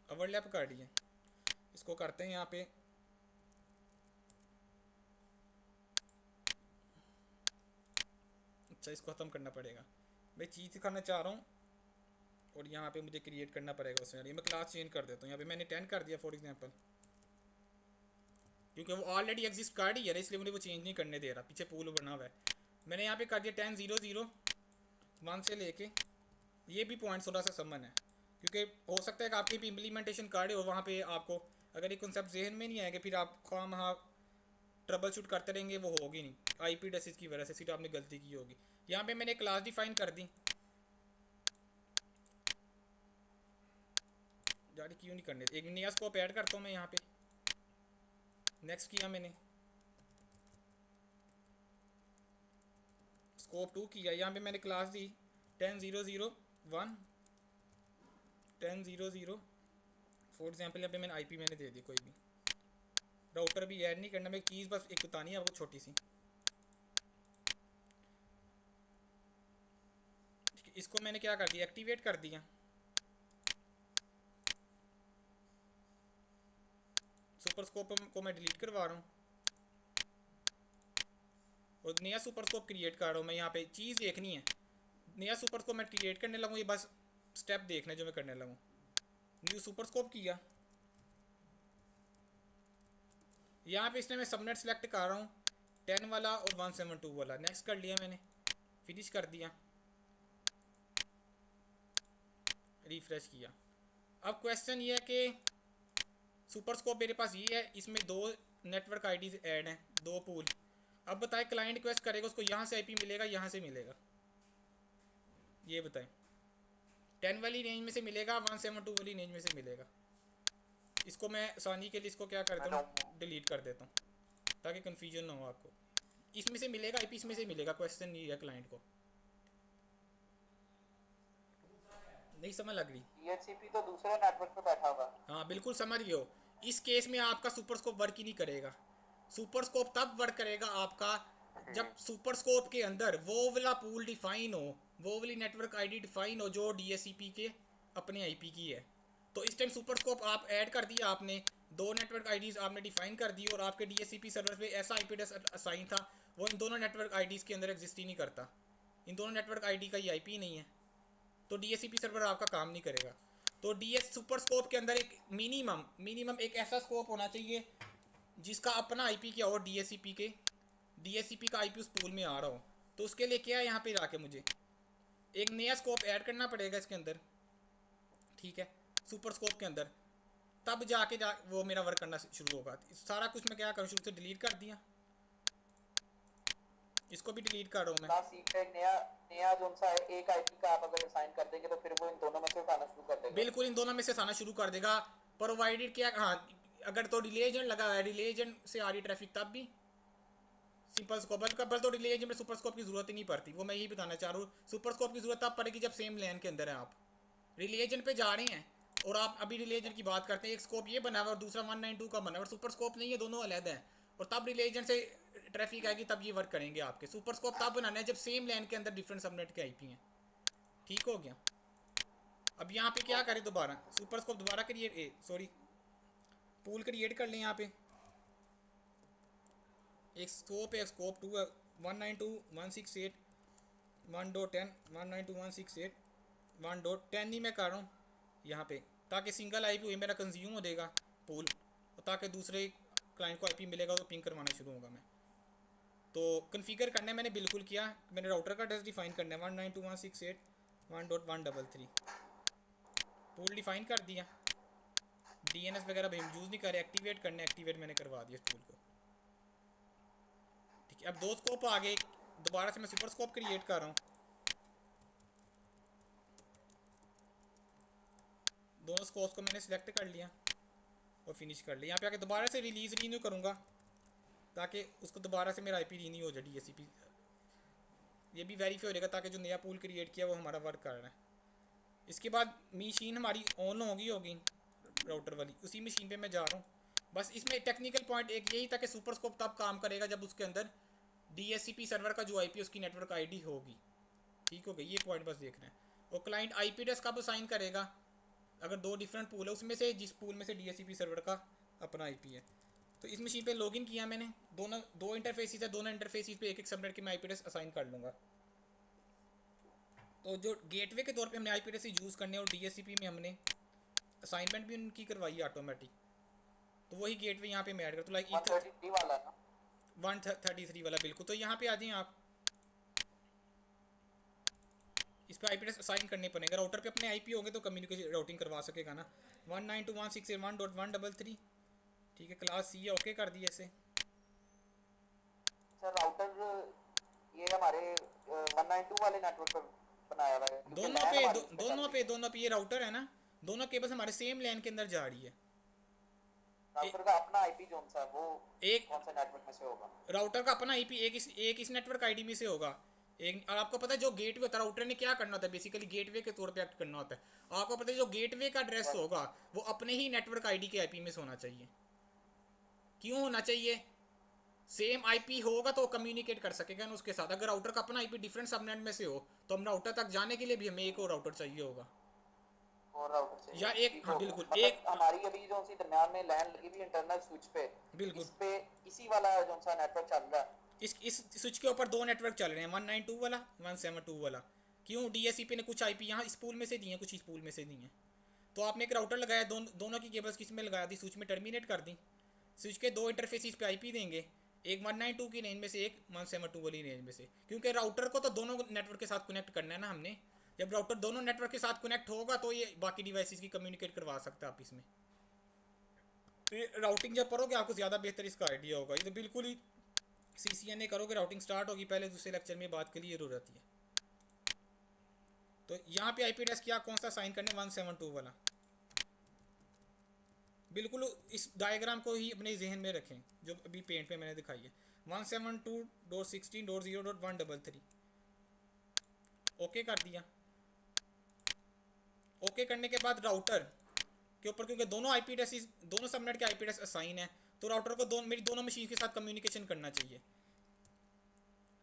ओवरलैप कर दिए। इसको करते हैं यहाँ पे, अच्छा इसको ख़त्म करना पड़ेगा। मैं चीज़ दिखाना चाह रहा हूँ और यहाँ पे मुझे क्रिएट करना पड़ेगा उसमें। मैं क्लास चेंज कर देता हूँ, यहाँ पे मैंने 10 कर दिया फॉर एग्जांपल, क्योंकि वो ऑलरेडी एग्जिस्ट कर ही है ना, इसलिए मुझे वो चेंज नहीं करने दे रहा, पीछे पूल बना हुआ है। मैंने यहाँ पे कर दिया 10.0.0.1 से लेके, ये भी पॉइंट थोड़ा सा समन है, क्योंकि हो सकता है कि आपकी भी इम्प्लीमेंटेशन कार्ड है और वहाँ पे आपको अगर ये कॉन्सेप्ट जहन में नहीं आएगा, फिर आप वहाँ ट्रबल शूट करते रहेंगे, वो होगी नहीं आईपी एड्रेसेस की वजह से, सिर्फ आपने गलती की होगी। यहाँ पे मैंने क्लास डिफाइन कर दी, जारी क्यों नहीं करने, एक नया स्कोप ऐड करता हूँ मैं यहाँ पे, नेक्स्ट किया मैंने, स्कोप 2 किया, यहाँ पे मैंने क्लास दी 10.0.0.1 10.0.0 फॉर एग्जाम्पल। यहाँ पे मैंने आईपी मैंने दे दी कोई भी, राउटर भी ऐड नहीं करना, मैं चीज़ बस एक बतानी है आपको छोटी सी। इसको मैंने क्या कर दिया, एक्टिवेट कर दिया। सुपर स्कोप को मैं डिलीट करवा रहा हूँ और नया सुपर स्कोप क्रिएट कर रहा हूँ। मैं यहाँ पे चीज़ देखनी है, नया सुपर स्कोप मैं क्रिएट करने लगूँ, ये बस स्टेप देखना है जो मैं करने लगूँ। न्यू सुपर स्कोप किया, यहाँ पे इसने मैं सबनेट सेलेक्ट कर रहा हूँ 10 वाला और 172 वाला, नेक्स्ट कर लिया मैंने, फिनिश कर दिया, रिफ्रेश किया। अब क्वेश्चन ये है कि सुपर स्कोप मेरे पास ये है, इसमें दो नेटवर्क आईडीज ऐड हैं, दो पूल। अब बताएं, क्लाइंट रिक्वेस्ट करेगा, उसको यहाँ से आईपी मिलेगा, यहाँ से मिलेगा, ये बताएं। 10 वाली रेंज में से मिलेगा, 172 वाली रेंज में से मिलेगा। इसको मैं आसानी के लिए इसको क्या करता हूँ, डिलीट कर देता हूँ ताकि कन्फ्यूजन ना हो आपको। इसमें से मिलेगा आईपी, इसमें से मिलेगा, क्वेश्चन नहीं है क्लाइंट को। नहीं समझ लग रही? डीएचसीपी तो दूसरे नेटवर्क पे बैठा हुआ है। हाँ बिल्कुल समझ गए हो। इस केस में आपका सुपर स्कोप वर्क ही नहीं करेगा। सुपर स्कोप तब वर्क करेगा आपका जब सुपर स्कोप के अंदर वो वाला पूल डिफाइन हो, वो वाली नेटवर्क आईडी डिफाइन हो जो डीएससीपी के अपने आईपी की है। तो इस टाइम सुपर स्कोप आप ऐड कर दिया आपने, दो नेटवर्क आईडीज आपने डिफाइन कर दी और आपके डीएससीपी सर्वर पे ऐसा आईपी एड्रेस असाइन था, वो इन दोनों नेटवर्क आईडीज के अंदर एग्जिस्ट ही नहीं करता। इन दोनों नेटवर्क आईडी का ये आईपी नहीं है, तो डीएससीपी सर्वर आपका काम नहीं करेगा। तो डीएस सुपर स्कोप के अंदर एक मिनिमम एक ऐसा स्कोप होना चाहिए जिसका अपना आईपी क्या हो, डीएससीपी का आईपी उस पूल में आ रहा हो। तो उसके लिए क्या है, यहाँ पे जाके मुझे एक नया स्कोप ऐड करना पड़ेगा इसके अंदर, ठीक है, सुपर स्कोप के अंदर। तब जाके वो मेरा वर्क करना शुरू होगा। सारा कुछ मैं क्या करूँ, शुरू से डिलीट कर दिया, इसको भी डिलीट कर रहा हूँ मैं। क्लास सी का एक नया नया जो सा है एक आईपी का आप अगर असाइन कर देंगे तो फिर वो इन दोनों में से उठाना शुरू कर देगा। बिल्कुल इन दोनों में से आना शुरू कर देगा, प्रोवाइडेड क्या, हाँ अगर तो डिले एजेंट लगा हुआ है, डिले एजेंट से आ रही ट्रैफिक तब भी सिंपल स्कोप कबल तो डिले एजेंट में सुपर स्कोप की जरूरत ही नहीं पड़ती। वो मैं यही बताना चाह रहा हूँ, सुपर स्कोप की जरूरत तब पड़ेगी जब सेम लैन के अंदर है, आप रिले एजेंट पे जा रहे हैं और आप अभी रिले एजेंट की बात करते हैं, एक स्कोप ये बना हुआ और दूसरा 192 का बना हुआ, सुपर स्कोप नहीं है, दोनों अलग हैं। और तब रिले एजेंट से ट्रैफिक आएगी तब ये वर्क करेंगे आपके। सुपर स्कोप तब बनाना है जब सेम लैन के अंदर डिफरेंट सबनेट के आईपी हैं। ठीक हो गया। अब यहाँ पे क्या करें, दोबारा सुपर स्कोप दोबारा क्रिएट, सॉरी पूल क्रिएट कर लें। यहाँ पे एक स्कोप है, स्कोप 2 है, 192.168.1.10 192.168.1.10 ही मैं कर रहा हूँ यहाँ पे, ताकि सिंगल आईपी हुई मेरा कंज्यूम हो देगा पूल, और ताकि दूसरे क्लाइंट को आईपी मिलेगा तो पिंग करवाना शुरू होगा मैं। तो कन्फिगर करना है मैंने बिल्कुल किया, मैंने राउटर का एड्रेस डिफाइन करना है 192.168.1.133 पूल डिफाइन कर दिया। डीएनएस वगैरह भी हम यूज़ नहीं कर रहे, एक्टिवेट करने, एक्टिवेट मैंने करवा दिया इस पूल को। ठीक है, अब दो स्कोप आ गए, दोबारा से मैं सुपर स्कोप क्रिएट कर रहा हूँ। दोनों स्कोप्स को मैंने सिलेक्ट कर लिया और फिनिश कर लिया। यहाँ पे आके दोबारा से रिलीज रीन्यू करूँगा ताकि उसको दोबारा से मेरा आईपी रीन्यू हो जाए, डीएससीपी ये भी वेरीफाई हो जाएगा ताकि जो नया पूल क्रिएट किया वो हमारा वर्क कर रहा है। इसके बाद मशीन हमारी ऑन होगी राउटर वाली, उसी मशीन पे मैं जा रहा हूँ। बस इसमें टेक्निकल पॉइंट एक यही था कि सुपर स्कोप तब काम करेगा जब उसके अंदर डीएससीपी सर्वर का जो आईपी उसकी नेटवर्क आईडी होगी। ठीक हो गया, ये पॉइंट बस देखना है। और क्लाइंट आईपी एड्रेस कब असाइन करेगा, अगर दो डिफरेंट पूल है उसमें से जिस पूल में से डीएससीपी सर्वर का अपना आईपी है। तो इस मशीन पे लॉगिन किया मैंने, दोनों दो इंटरफेसिस है, दोनों इंटरफेसिस पे एक एक सबनेट की मैं आईपी एड्रेस असाइन कर लूँगा। तो जो गेटवे के तौर पे हमने आईपी एड्रेस यूज़ करने और डीएससीपी में हमने असाइनमेंट भी उनकी करवाई है ऑटोमेटिक, तो वही गेटवे यहाँ पे मैं ऐड कर तो लाइक 133 वाला ना, 133 वाला बिल्कुल। तो यहाँ पे आ जाएं आप, इस पर आईपी एड्रेस असाइन करने पड़ेंगे। राउटर पे अपने आईपी होंगे तो कम्युनिकेशन राउटिंग करवा सकेगा ना, 192.168.1.133। ठीक है, क्लास सी है, ओके कर दिया इसे। सर राउटर ये हमारे 192 वाले नेटवर्क पर बनाया हुआ है क्योंकि दोनों लैन पे हमारी उस पे चल रही है। दोनों पे ये राउटर है ना, दोनों केबल्स हमारे सेम लैन के अंदर जा रही है। राउटर का अपना आईपी जोन सा है वो एक कौन से नेटवर्क में से होगा? राउटर का अपना आईपी एक इस नेटवर्क आईडी में से होगा एक। और आपको पता है जो गेटवे होता है, राउटर ने क्या करना होता है, बेसिकली गेटवे के तौर पे एक्ट करना होता है। आपको पता है जो गेटवे का एड्रेस होगा वो अपने ही नेटवर्क आईडी के आईपी में से होना चाहिए। क्यों होना चाहिए, सेम आईपी होगा तो कम्युनिकेट कर सकेगा ना उसके साथ। अगर राउटर का अपना आईपी डिफरेंट सबनेट में से हो तो हम राउटर तक जाने के लिए भी हमें एक और राउटर चाहिए होगा, और राउटर चाहिए या होगा, एक, ठीक हाँ हो गया। बिल्कुल मतलब एक, हमारी अभी जो सी दरमियान में लैन लगी हुई इंटरनल स्विच पे, बिल्कुल इस पे इसी वाला जो सा नेटवर्क चल रहा है। इस स्विच के ऊपर दो नेटवर्क चल रहे हैं, 192 वाला, 172 वाला। क्यों, डीएससीपी ने कुछ आईपी यहाँ इस पूल में से दिए हैं, कुछ इस पूल में से दिए हैं। तो आपने एक राउटर लगाया, दोनों की केबल्स किस में लगा दी, स्विच में टर्मिनेट कर दी। स्विच के दो इंटरफेसिस पे आईपी देंगे, एक 192 की रेंज में से, एक 172 वाली रेंज में से। क्योंकि राउटर को तो दोनों नेटवर्क के साथ कनेक्ट करना है ना हमने। जब राउटर दोनों नेटवर्क के साथ कनेक्ट होगा तो ये बाकी डिवाइसेस की कम्युनिकेट करवा सकता है आप इसमें। तो ये राउटिंग जब पढ़ोगे आपको ज़्यादा बेहतर इसका आइडिया होगा। ये तो बिल्कुल ही CCNA करोगे राउटिंग स्टार्ट होगी, पहले दूसरे लेक्चर में बात क्लियर हो जाती है। तो यहाँ पे IP एड्रेस क्या कौन सा साइन करने, 172 वाला। बिल्कुल इस डायग्राम को ही अपने जहन में रखें जो अभी पेंट पे मैंने दिखाई है, 172.16.0.133। ओके कर दिया। ओके करने के बाद राउटर के ऊपर, क्योंकि दोनों IP एड्रेस, दोनों सबनेट के IP एड्रेस असाइन है, तो राउटर को मेरी दोनों मशीन के साथ कम्युनिकेशन करना चाहिए।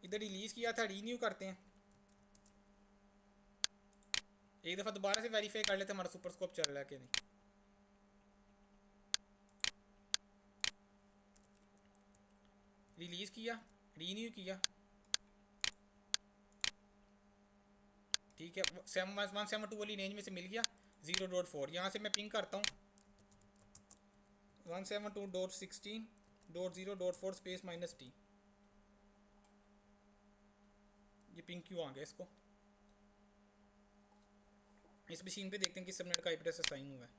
इधर रिलीज किया था, रीन्यू करते हैं, एक दफ़ा दोबारा से वेरीफाई कर लेते हैं हमारा सुपर स्कोप चल रहा है कि नहीं। रिलीज़ किया, रीन्यू किया, ठीक है। 172 वाली रेंज में से मिल गया 0.4। यहाँ से मैं पिंग करता हूँ 172.16.0.4 स्पेस -T। ये पिंग क्यों आ गया इसको, इस मशीन पे देखते हैं किस सबनेट का IP एड्रेस असाइन हुआ है।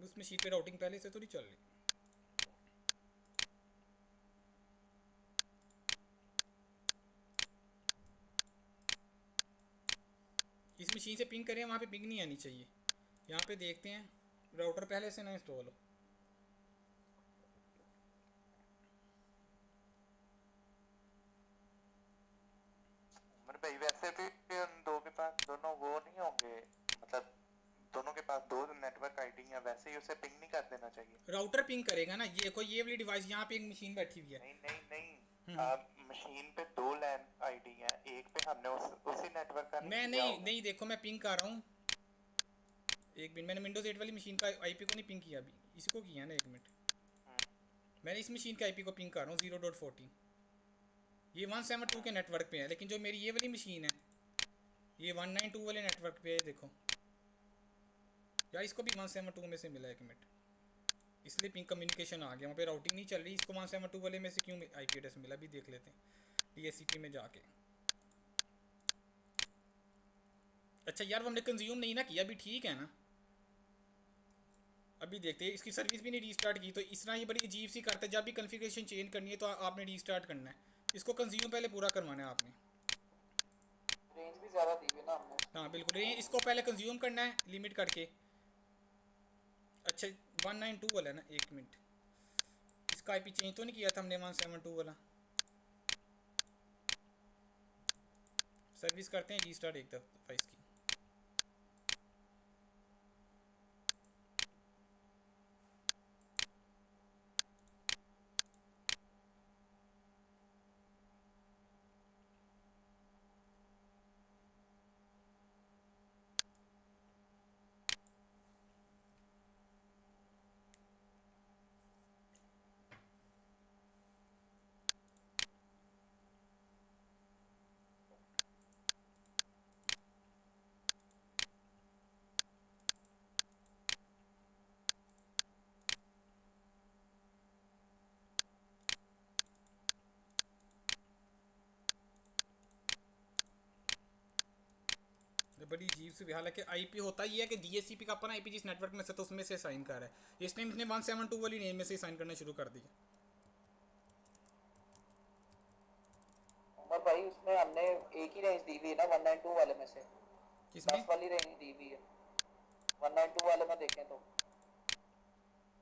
उस मशीन पे राउटिंग पहले से तो नहीं चल रही। इस मशीन से पिंग करें, वहाँ पे पिंग नहीं आनी चाहिए। यहाँ पे देखते हैं राउटर पहले से ना इंस्टॉल हो। मेरे भाई वैसे भी उन दो के पास दोनों वो नहीं होंगे, मतलब दोनों के पास दो नेटवर्क आईडी है, वैसे ही उसे पिंग नहीं कर देना चाहिए। राउटर पिंग करेगा ना, ये कोई ये वाली डिवाइस, यहाँ पे एक मशीन बैठी हुई है। नहीं नहीं नहीं, मशीन पे दो लैन आईडी है, एक पे हमने उसी नेटवर्क का मैं किया नहीं होगा। नहीं देखो मैं पिंग कर रहा हूँ, एक मिनट। मैंने विंडोज 8 वाली मशीन का IP को नहीं पिंग किया अभी, इसको किया ना, एक मिनट। मैंने इस मशीन के IP को पिंग कर रहा हूँ 0.14। ये 172 के नेटवर्क पे है, लेकिन जो मेरी ये वाली मशीन है ये 192 वाले नेटवर्क पे है। देखो यार, इसको भी 172 में से मिला है, एक मिनट, इसलिए पिंग कम्युनिकेशन आ गया। वहाँ पे राउटिंग नहीं चल रही, इसको 172 वाले में से क्यों IP एड्रेस मिला, भी देख लेते हैं DHCP में जाके। अच्छा यार, वो हमने कंज्यूम नहीं ना किया, अभी ठीक है ना। अभी देखते हैं, इसकी सर्विस भी नहीं रीस्टार्ट की, तो इस तरह ये बड़ी अजीब सी करता है। जब भी कॉन्फ़िगरेशन चेंज करनी है तो आपने रीस्टार्ट करना है, इसको कंज्यूम पहले पूरा करवाना है आपने। रेंज भी ज्यादा दी हुई ना हमने हाँ उसकी। बिल्कुल, ये इसको पहले कंज्यूम करना है लिमिट करके। अच्छा 192 वाला है ना, एक मिनट, इसका IP चेंज तो नहीं किया था हमने 172 वाला। सर्विस करते हैं रीस्टार्ट एक दफ़ा इसकी। ये बड़ी अजीब सी, हालांकि IP होता ही है कि DHCP का अपना IP जिस नेटवर्क में से, तो उसमें से साइन कर रहा है। इसने 172 वाली नेम में से साइन करना शुरू कर दिया। उमर भाई उसमें हमने एक ही रेंज दी हुई है ना 192 वाले में से, किसमें? 10 वाली रेंज दी हुई है 192 वाले में। देखें तो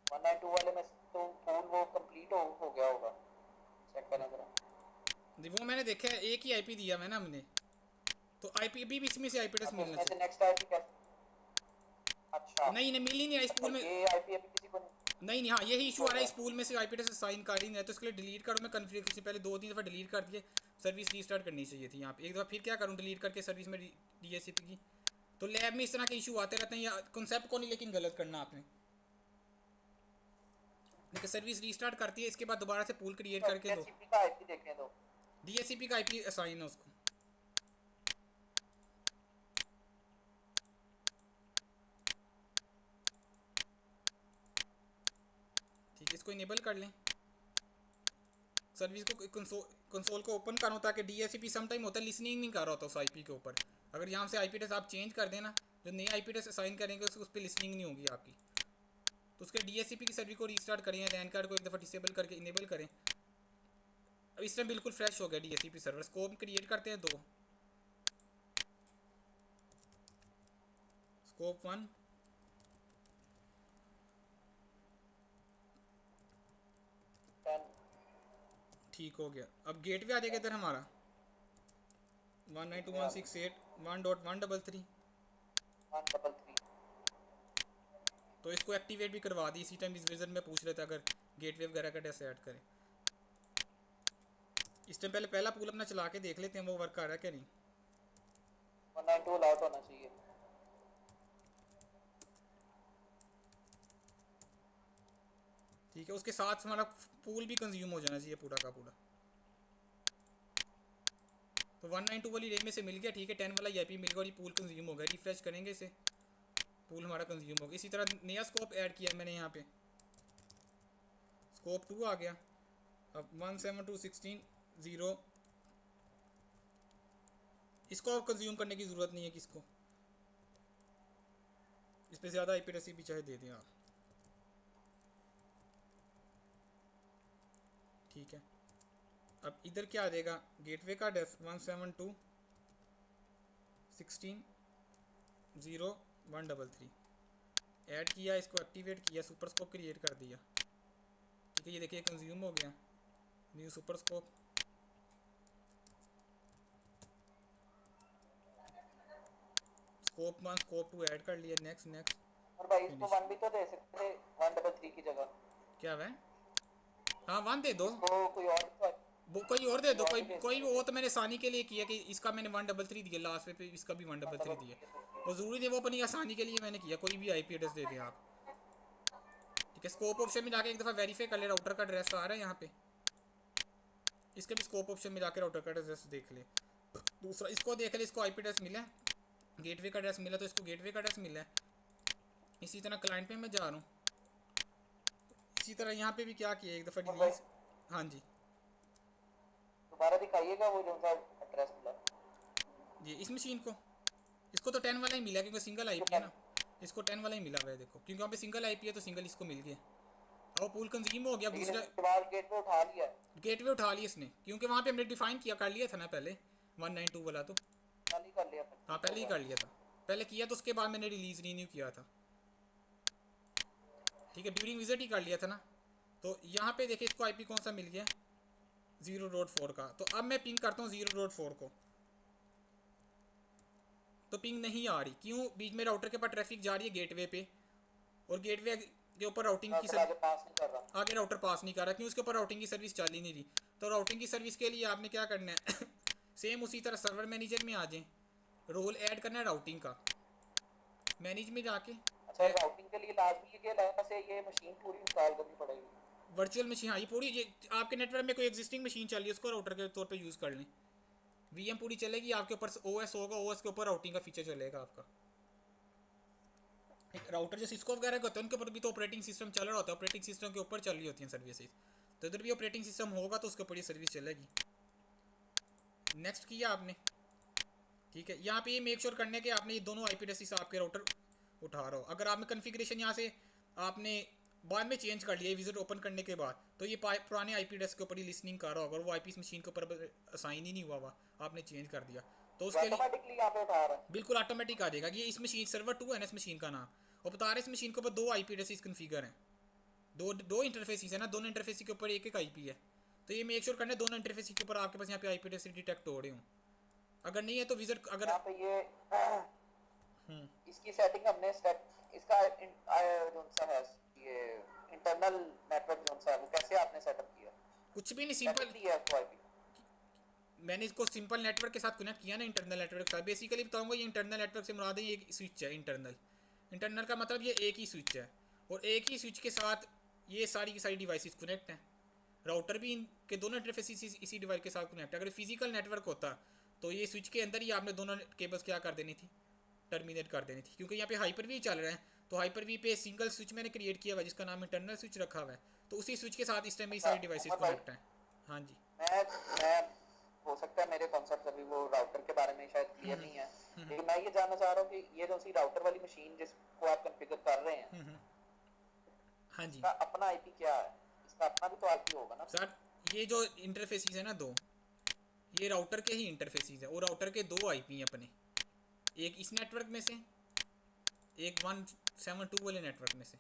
192 वाले में तो फुल वो कंप्लीट हो गया होगा, चेक करें जरा। वो मैंने देखा है, एक ही IP दिया है ना हमने, तो IP भी इसमें से IP एड्रेस अच्छा मिलना उसमें से चाहिए। नेक्स्ट आईपी कैसे? अच्छा नहीं नहीं, मिल ही नहीं रहा इस अच्छा पूल में। ये आईपी अभी किसी को नहीं नहीं, हाँ यही ठीक इशू हो आ रहा है, गया। इस पूल में से IP एड्रेस साइन कर ही नहीं है, तो इसके लिए डिलीट करो। मैं कन्फिगरेशन पहले 2-3 दफ़ा डिलीट कर दिए, सर्विस रीस्टार्ट करनी चाहिए थी यहाँ पे। एक दफ़ा फिर क्या करूँ, डिलीट करके सर्विस में DHCP की। तो लैब में इस तरह के इशू आते रहते हैं, या कॉन्सेप्ट को नहीं लेकिन गलत करना आपने। देखिए सर्विस रीस्टार्ट करती है, इसके बाद दोबारा से पूल क्रिएट करके दो। डीएचसीपी का आईपी देखने दो। DHCP का IP असाइन है उसको। ठीक है, इसको इनेबल कर लें। सर्विस को कंसोल को ओपन करो, ताकि DHCP सम टाइम होता है लिसनिंग नहीं कर रहा होता उस IP के ऊपर। अगर यहाँ से IP एड्रेस आप चेंज कर देना, जो नया IP एड्रेस असाइन करेंगे उस पर लिसनिंग नहीं होगी आपकी। तो उसके DHCP की सर्वर को रीस्टार्ट करें, लैन कार्ड को एक दफ़ा डिसेबल करके इनेबल करें। अब इस टाइम बिल्कुल फ्रेश हो गया DHCP सर्वर। स्कोप क्रिएट करते हैं 2, स्कोप 1, ठीक हो गया। अब गेटवे आ जाएगा इधर हमारा 192.168.1.133। 133। तो इसको एक्टिवेट भी करवा दी। इसी टाइम इस विजन में पूछ रहे थे अगर गेटवे वगैरह का कैसे ऐड करें। इस टाइम पहले पहला पूल अपना चला के देख लेते हैं वो वर्क कर रहा है क्या नहीं। 192 अलाउट होना चाहिए। ठीक है, उसके साथ हमारा पूल भी कंज्यूम हो जाना चाहिए पूरा का पूरा। तो 192 वाली रेंज में से मिल गया। ठीक है, 10 वाला IP मिल गया और ये पूल कंज्यूम हो गया। रिफ्रेश करेंगे इसे, पूल हमारा कंज्यूम हो गया। इसी तरह नया स्कोप ऐड किया मैंने यहाँ पे, स्कोप 2 आ गया। अब 172.16.0 इसको अब कंज्यूम करने की ज़रूरत नहीं है किसको, इस पर ज़्यादा IP एड्रेस भी चाहे दे दें आप। ठीक है, अब इधर क्या आ जाएगा, गेटवे का एड्रेस 172.16.0.133 ऐड किया, इसको एक्टिवेट किया, सुपर स्कोप क्रिएट कर दिया। ठीक है, ये देखिए कंज्यूम हो गया। New super scope, scope 1 scope 2 add कर लिया। नेक्स्ट नेक्स्ट और भाई इसको फिनिश। 1 भी तो दे सकते थे 133 की जगह। क्या है? हाँ 1 दे दो, इसको कोई और तो वो कोई और दे दो, कोई भी दे कोई सकते वो थे। तो मैंने आसानी के लिए किया कि इसका मैंने 133 दिया लास्ट पे, इसका भी 133 दिया। 133 है। वो ज़रूरी नहीं, वो अपनी आसानी के लिए मैंने किया। कोई भी IP एड्रेस दे दें आप। ठीक है, स्कोप ऑप्शन में जाके एक दफ़ा वेरीफाई कर ले राउटर का एड्रेस आ रहा है यहाँ पे। इसके भी स्कोप ऑप्शन में जाके राउटर का एड्रेस देख ले। दूसरा इसको देख ले, इसको IP एड्रेस मिला है, गेटवे का एड्रेस मिला तो इसको गेटवे का एड्रेस मिला है। इसी तरह क्लाइंट पे मैं जा रहा हूँ। इसी तरह यहाँ पे भी क्या किया, एक दफ़ा और भाई डिलीट। हाँ जी, दोबारा दिखाइएगा वो जो सा एड्रेस मिला। ये इस मशीन को, इसको तो 10 वाला ही मिला क्योंकि सिंगल IP है ना। इसको 10 वाला ही मिला हुआ है देखो, क्योंकि वहाँ पे सिंगल IP है तो सिंगल इसको मिल गया। अब वो पूल कंज्यूम हो गया। अब लेकिन दूसरा इसके बाद गेट पे उठा लिया है। गेटवे उठा लिया इसने, क्योंकि वहाँ पे हमने डिफाइन किया कर लिया था ना पहले 192 वाला। तो खाली कर लिया फिर, हाँ ठीक हो पहले ही गया। कर लिया था, पहले किया तो उसके बाद मैंने रिलीज रीन्यू किया था। ठीक है, ड्यूरिंग विजिट ही कर लिया था ना। तो यहाँ पे देखिए इसको IP कौन सा मिल गया, 0.4 का। तो अब मैं पिंग करता हूँ 0.4 को, तो पिंग नहीं आ रही। क्यों? बीच में राउटर के पास ट्रैफिक जा रही है गेटवे पे, और गेटवे के ऊपर राउटिंग की राउटर आगे पास नहीं कर रहा। आगे राउटर पास नहीं कर रहा। क्यों? उसके ऊपर राउटिंग की सर्विस चल ही नहीं रही। तो राउटिंग की सर्विस के लिए आपने क्या करना है सेम उसी तरह सर्वर मैनेजर में आ जाएं, रोल ऐड करना है राउटिंग का। मैनेज में जाके अच्छा, राउटिंग के लिए लाजमी है कि अलग से ये मशीन पूरी इंस्टॉल करनी पड़ेगी। वर्चुअल मशीन, हाँ ये पूरी, ये आपके नेटवर्क में कोई एग्जिस्टिंग मशीन चल रही है उसको राउटर के तौर पे यूज़ कर लें। VM पूरी चलेगी, आपके ऊपर OS होगा, OS के ऊपर राउटिंग का फीचर चलेगा आपका। एक राउटर जो सिस्को वगैरह के होते हैं उनके ऊपर भी तो ऑपरेटिंग सिस्टम चल रहा होता है, ऑपरेटिंग सिस्टम के ऊपर चल रही होती हैं सर्विसेज। तो इधर भी ऑपरेटिंग सिस्टम होगा तो उसके ऊपर ये सर्विस चलेगी। नेक्स्ट किया आपने। ठीक है, यहाँ पे ये मेक श्योर करने के आपने ये दोनों IP एड्रेस आपके राउटर उठा रहा हो। अगर आपने कन्फिग्रेशन यहाँ से आपने बाद में चेंज कर लिया विजिट ओपन करने के बाद, तो ये पुराने IP एड्रेस के ऊपर ही लिसनिंग कर रहा होगा और वो IP इस मशीन के ऊपर असाइन ही नहीं हुआ हुआ, आपने चेंज कर दिया। तो उसके लिए ऑटोमेटिकली यहाँ पे उठा रहा है। बिल्कुल ऑटोमेटिक आ जाएगा कि ये इस मशीन सर्वर 2 है ना इस मशीन का नाम, और बता रहे इस मशीन के ऊपर 2 IP एड्रेस कन्फिगर हैं, दो इंटरफेसिस है ना, दोनों इंटरफेस के ऊपर एक एक IP है। तो ये मेक श्योर करना है दोनों इंटरफेस के ऊपर आपके पास यहाँ पे IP एड्रेस डिटेक्ट हो रहे हों। अगर नहीं है तो विजिट अगर यहाँ पे ये इसकी सेटिंग हमने इसका जो सा है ये इंटरनल नेटवर्क जो सा है वो कैसे आपने सेटअप किया? कुछ भी नहीं, सेटिंग सिंपल दी है आपको आईपी? मैंने इसको सिंपल नेटवर्क के साथ कनेक्ट किया ना, इंटरनल नेटवर्क के साथ। बेसिकली बताऊंगा ये इंटरनल नेटवर्क से मुराद है ये एक स्विच है इंटरनल। इंटरनल का मतलब ये एक ही स्विच है, और एक ही स्विच के साथ ये सारी की सारी डिवाइसेस कनेक्ट हैं। राउटर भी इनके दोनों इंटरफेस इसी डिवाइस के साथ कनेक्ट है। अगर फिजिकल नेटवर्क होता तो ये स्विच के अंदर ही आपने दोनों केबल्स क्या कर देनी थी, टर्मिनेट कर देनी थी। क्योंकि यहाँ पे हाइपर वी चल रहा है, तो हाइपर वी पे सिंगल स्विच मैंने क्रिएट किया हुआ है जिसका नाम इंटरनल स्विच रखा हुआ है। तो उसी स्विच के साथ इस टाइम ये सारी डिवाइसेस उमर भाई, कनेक्ट हैं। हाँ जी। मैं हो सकता है मेरे कॉन्सेप्ट अभी वो राउटर के बारे में शायद क्लियर नहीं है, लेकिन मैं ये जानना चाह रहा हूँ कि ये जो सी राउटर वाली मशीन जिसको आप कॉन्फ़िगर कर रहे हैं, हाँ जी इसका अपना आईपी क्या है? इसका अपना भी तो आईपी होगा ना? सर, ये जो इंटरफेसिस है ना दो, ये राउटर के ही इंटरफेसिस है, और राउटर के दो आईपी हैं अपने, एक इस नेटवर्क में से, एक 172 वाले नेटवर्क में से।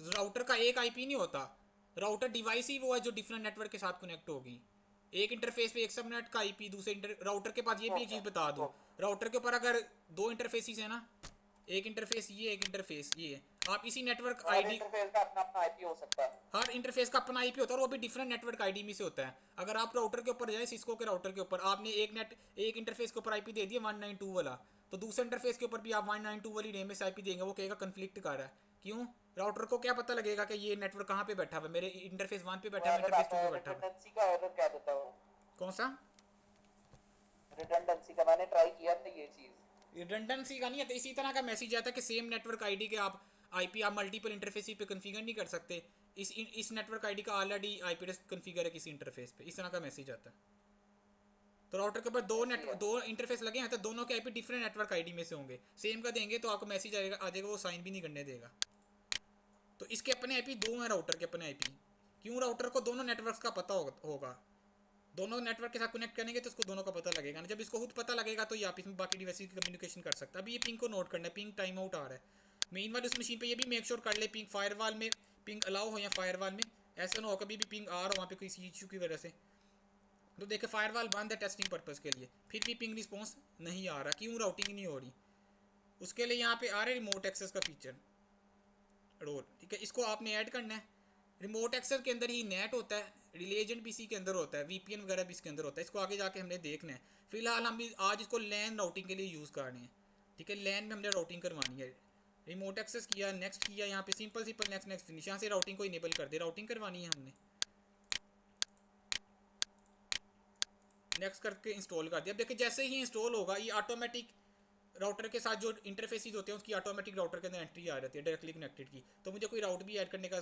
राउटर का एक आईपी नहीं होता, राउटर डिवाइस ही वो है जो डिफरेंट नेटवर्क के साथ कनेक्ट होगी। एक इंटरफेस पे एक सबनेट का आईपी, दूसरे राउटर के पास, ये भी एक चीज़ बता दूं, ओके। राउटर के ऊपर अगर दो इंटरफेसिस है ना, एक इंटरफेस ये, एक इंटरफेस ये है, आप इसी नेटवर्क हर आईडी, इंटरफेस का अपना अपना आईपी हो सकता है। हर इंटरफेस का अपना आईपी होता है, और वो भी डिफरेंट नेटवर्क आईडी में से होता है। अगर आप राउटर के ऊपर जाए, सिस्को के राउटर के ऊपर आपने एक इंटरफेस के ऊपर आईपी दे दिया 192 वाला, तो दूसरे इंटरफेस के ऊपर भी आप 192 वाली नेम में से आईपी देंगे, वो कहेगा कन्फ्लिक्ट कर रहा है। क्यों? राउटर को क्या पता लगेगा कि ये नेटवर्क कहाँ पे बैठा हुआ है, मेरे इंटरफेस 1 पे वो बैठा हुआ, एरर इंटरफेस 2 आता पे है, बैठा हुआ है। रिडंडेंसी का एरर क्या देता है वो? कौन सा? रिडंडेंसी का मैंने ट्राई किया था ये चीज। रिडंडेंसी का नहीं है, तो इसी तरह का मैसेज आता है कि सेम नेटवर्क आईडी के आप आईपी आप मल्टीपल इंटरफेस पे कन्फिगर नहीं कर सकते, इस नेटवर्क आईडी का ऑलरेडी आईपी एड्रेस कन्फिगर है किसी इंटरफेस पे, इस तरह का मैसेज आता है। तो राउटर के ऊपर ऐसे ही है। दो इंटरफेस लगे हैं, तो दोनों के आईपी डिफरेंट नेटवर्क आईडी में से होंगे, सेम का देंगे तो आपको मैसेज आएगा, आ जाएगा, वो साइन भी नहीं करने देगा। तो इसके अपने आईपी दो हैं, राउटर के अपने आईपी। क्यों? राउटर को दोनों नेटवर्क्स का पता होगा, दोनों नेटवर्क के साथ कनेक्ट करेंगे तो उसको दोनों का पता लगेगा ना, जब इसको खुद पता लगेगा तो ये आप इसमें बाकी डिवाइस की कम्युनिकेशन कर सकता है। अभी ये पिंग को नोट करना है, पिंग टाइम आउट आ रहा है मेन वाली उस मशीन पे, ये भी मेक श्योर कर ले पिंग फायरवॉल में पिंग अलाउ हो, या फायरवॉल में ऐसा ना हो कभी भी पिंग आ रहा हो वहाँ पे किसी इशू की वजह से। तो देखे फायरवॉल बंद है टेस्टिंग पर्पज़ के लिए, फिर भी पिंग रिस्पॉन्स नहीं आ रहा, क्यों? राउटिंग नहीं हो रही। उसके लिए यहाँ पे आ रहा है रिमोट एक्सेस का फीचर रोल, ठीक है, इसको आपने ऐड करना है। रिमोट एक्सेस के अंदर ही नेट होता है, रिले एजेंट भी इसी के अंदर होता है, वीपीएन वगैरह भी इसके अंदर होता है, इसको आगे जाके हमने देखना है। फिलहाल हम आज इसको लैन राउटिंग के लिए यूज़ कर रहे हैं, ठीक है, लैन में हमने राउटिंग करवानी है। रिमोट एक्सेस किया, नेक्स्ट किया, यहाँ पे simple simple next next finish, यहाँ से राउटिंग को इनेबल कर दे, राउटिंग करवानी है हमने, नेक्स्ट करके इंस्टॉल कर दिया। अब देखिए जैसे ही इंस्टॉल होगा ये ऑटोमेटिक राउटर के साथ जो इंटरफेसेस होते हैं उसकी ऑटोमेटिक राउटर के अंदर एंट्री आ जाती है डायरेक्टली कनेक्टेड की, तो मुझे कोई राउट भी ऐड करने का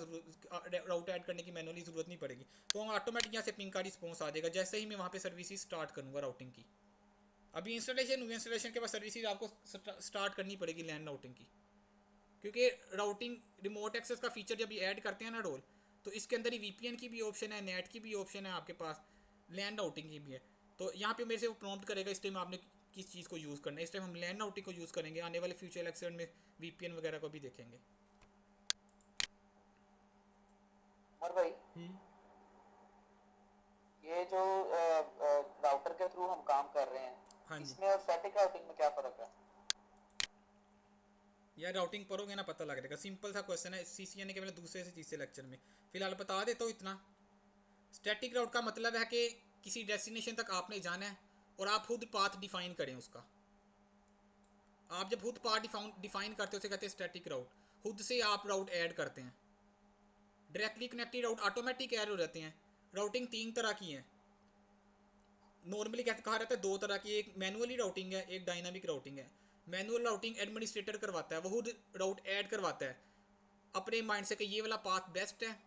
राउट ऐड करने की मैनुअली ज़रूरत नहीं पड़ेगी, तो ऑटोमेटिक यहाँ से पिंग का रिस्पॉन्स आ जाएगा जैसे ही मैं वहाँ पे सर्विसेज स्टार्ट करूँगा राउटिंग की। अभी इंस्टॉलेशन हुई, इंस्टॉलेशन के बाद सर्विसेज आपको स्टार्ट करनी पड़ेगी लैंड राउटिंग की, क्योंकि राउटिंग रिमोट एक्सेस का फीचर जब ये ऐड करते हैं ना रोल, तो इसके अंदर ही वीपीएन की भी ऑप्शन है, नेट की भी ऑप्शन है आपके पास, लैंड राउटिंग की भी है। तो यहाँ पे मेरे से वो प्रॉम्प्ट करेगा इस टाइम आपने किस चीज़ को यूज़ करना है, इस टाइम हम लैंड राउटिंग को यूज़ करेंगे, आने वाले फ्यूचर इलेक्शन में वीपीएन वगैरह को भी देखेंगे। उमर भाई, ये जो राउटर के थ्रू हम काम कर रहे हैं, हाँ जी इसमें और स्टैटिक राउटिंग में क्या फर्क है? यार, राउटिंग पढ़ोगे ना पता लग जाएगा, सिंपल सा क्वेश्चन है, सीसीएनए के पहले दूसरे से तीसरे लेक्चर में, फिलहाल बता देता हूँ इतना। स्टैटिक राउट का मतलब है कि किसी डेस्टिनेशन तक आपने जाना है और आप खुद पाथ डिफाइन करें उसका, आप जब खुद पाथ डिफाइन करते हो उसे कहते हैं स्टैटिक राउट, खुद से आप राउट ऐड करते हैं। डायरेक्टली कनेक्टेड राउट ऑटोमेटिक ऐड हो जाते हैं। राउटिंग तीन तरह की है, नॉर्मली कहते कहा रहता है दो तरह की, एक मैनुअली राउटिंग है, एक डायनामिक राउटिंग है। मैनुअल राउटिंग एडमिनिस्ट्रेटर करवाता है, वो खुद राउट ऐड करवाता है अपने माइंड से कि ये वाला पाथ बेस्ट है,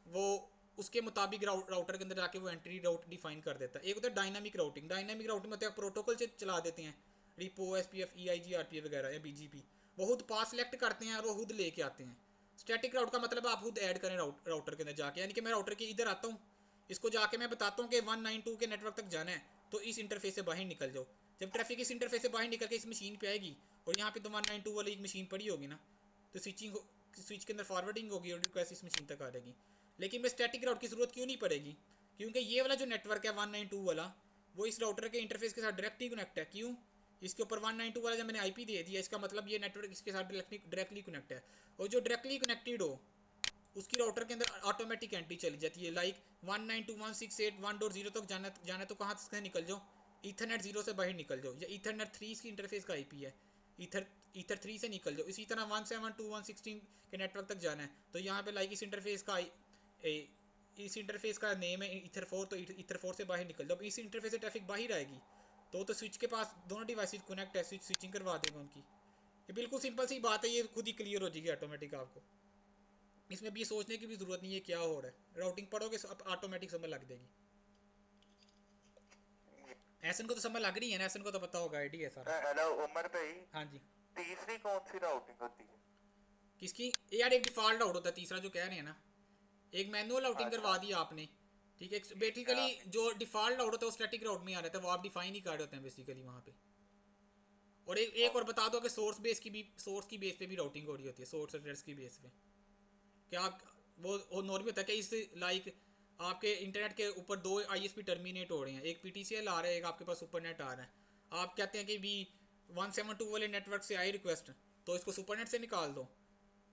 वो उसके मुताबिक राउटर के अंदर जाके वो एंट्री राउट डिफाइन कर देता है। एक होता है डायनामिक राउटिंग, डायनामिक राउटिंग मतलब प्रोटोकॉल से चला देते हैं, RIP O S P F E I G R P वगैरह या बी जी पी, वो खुद पास सेलेक्ट करते हैं और वो खुद लेके आते हैं। स्टैटिक राउट का मतलब आप खुद ऐड करें राउटर के अंदर जाके, यानी कि मैं राउटर के इधर आता हूँ, इसको जाके मैं बताता हूँ कि 192 के नेटवर्क तक जाना है, तो इस इंटरफेस से बाहर निकल जाओ। जब ट्रैफिक इस इंटरफेस से बाहर निकल के इस मशीन पे आएगी और यहाँ पे तो 192 वाली एक मशीन पड़ी होगी ना, तो स्विच के अंदर फॉरवर्डिंग होगी और रिक्वेस्ट इस मशीन तक आ जाएगी। लेकिन मैं स्टैटिक राउट की ज़रूरत क्यों नहीं पड़ेगी? क्योंकि ये वाला जो नेटवर्क है 192 वाला, वो इस राउटर के इंटरफेस के साथ डायरेक्टली कनेक्ट है। क्यों? इसके ऊपर 192 वाला जब मैंने आईपी दे दिया, इसका मतलब ये नेटवर्क इसके साथ डायरेक्टली कनेक्ट है, और जो डायरेक्टली कनेक्टेड हो उसकी राउटर के अंदर ऑटोमेटिक एंट्री चली जाती है। लाइक 192.168.1.0 तक जाना तो कहाँ से निकल जाओ, ईथरनेट 0 से बाहर निकल जाओ, या ईथरनेट 3 इसकी इंटरफेस का आईपी है, ईथर 3 से निकल जाओ। इसी तरह 172.116 के नेटवर्क तक जाना है, तो यहाँ पे लाइक इस इंटरफेस का नेम है ईथर 4, तो ईथर 4 से बाहर निकल जाओ। इस इंटरफेस से ट्रैफिक बाहर आएगी तो स्विच के पास दोनों डिवाइसेज कनेक्ट है, स्विचिंग करवा देगा उनकी। ये बिल्कुल सिंपल सी बात है, ये खुद ही क्लियर हो जाएगी ऑटोमेटिक आपको, इसमें भी ये सोचने की भी ज़रूरत नहीं है क्या हो रहा है, राउटिंग पढ़ोगे ऑटोमेटिक समझ लग जाएगी। ऐसन को तो समझ लग रही है ना, ऐसन को तो पता होगा, आईडी है सारा। हेलो उमर भाई, हाँ जी, तीसरी कौन सी राउटिंग होती है? किसकी यार, एक डिफ़ॉल्ट आउट होता है तीसरा जो कह रहे हैं ना, एक मैनुअल आउटिंग अच्छा। करवा दिया आपने, ठीक है। बेसिकली हाँ। जो डिफ़ॉल्ट आउट होता है वो स्टैटिक राउट में आ रहा था, वो आप डिफाइन ही कर रहे होते हैं बेसिकली वहाँ पे। और एक और बता दो कि सोर्स की बेस पे भी राउटिंग हो रही होती है, सोर्स एड्रेस की बेस पे। क्या आप वो नॉर्मल होता है कि इस लाइक आपके इंटरनेट के ऊपर दो आईएसपी टर्मिनेट हो रहे हैं, एक पीटीसीएल आ रहा है, एक आपके पास सुपरनेट आ रहा है। आप कहते हैं कि भी 172 वाले नेटवर्क से आई रिक्वेस्ट, तो इसको सुपरनेट से निकाल दो।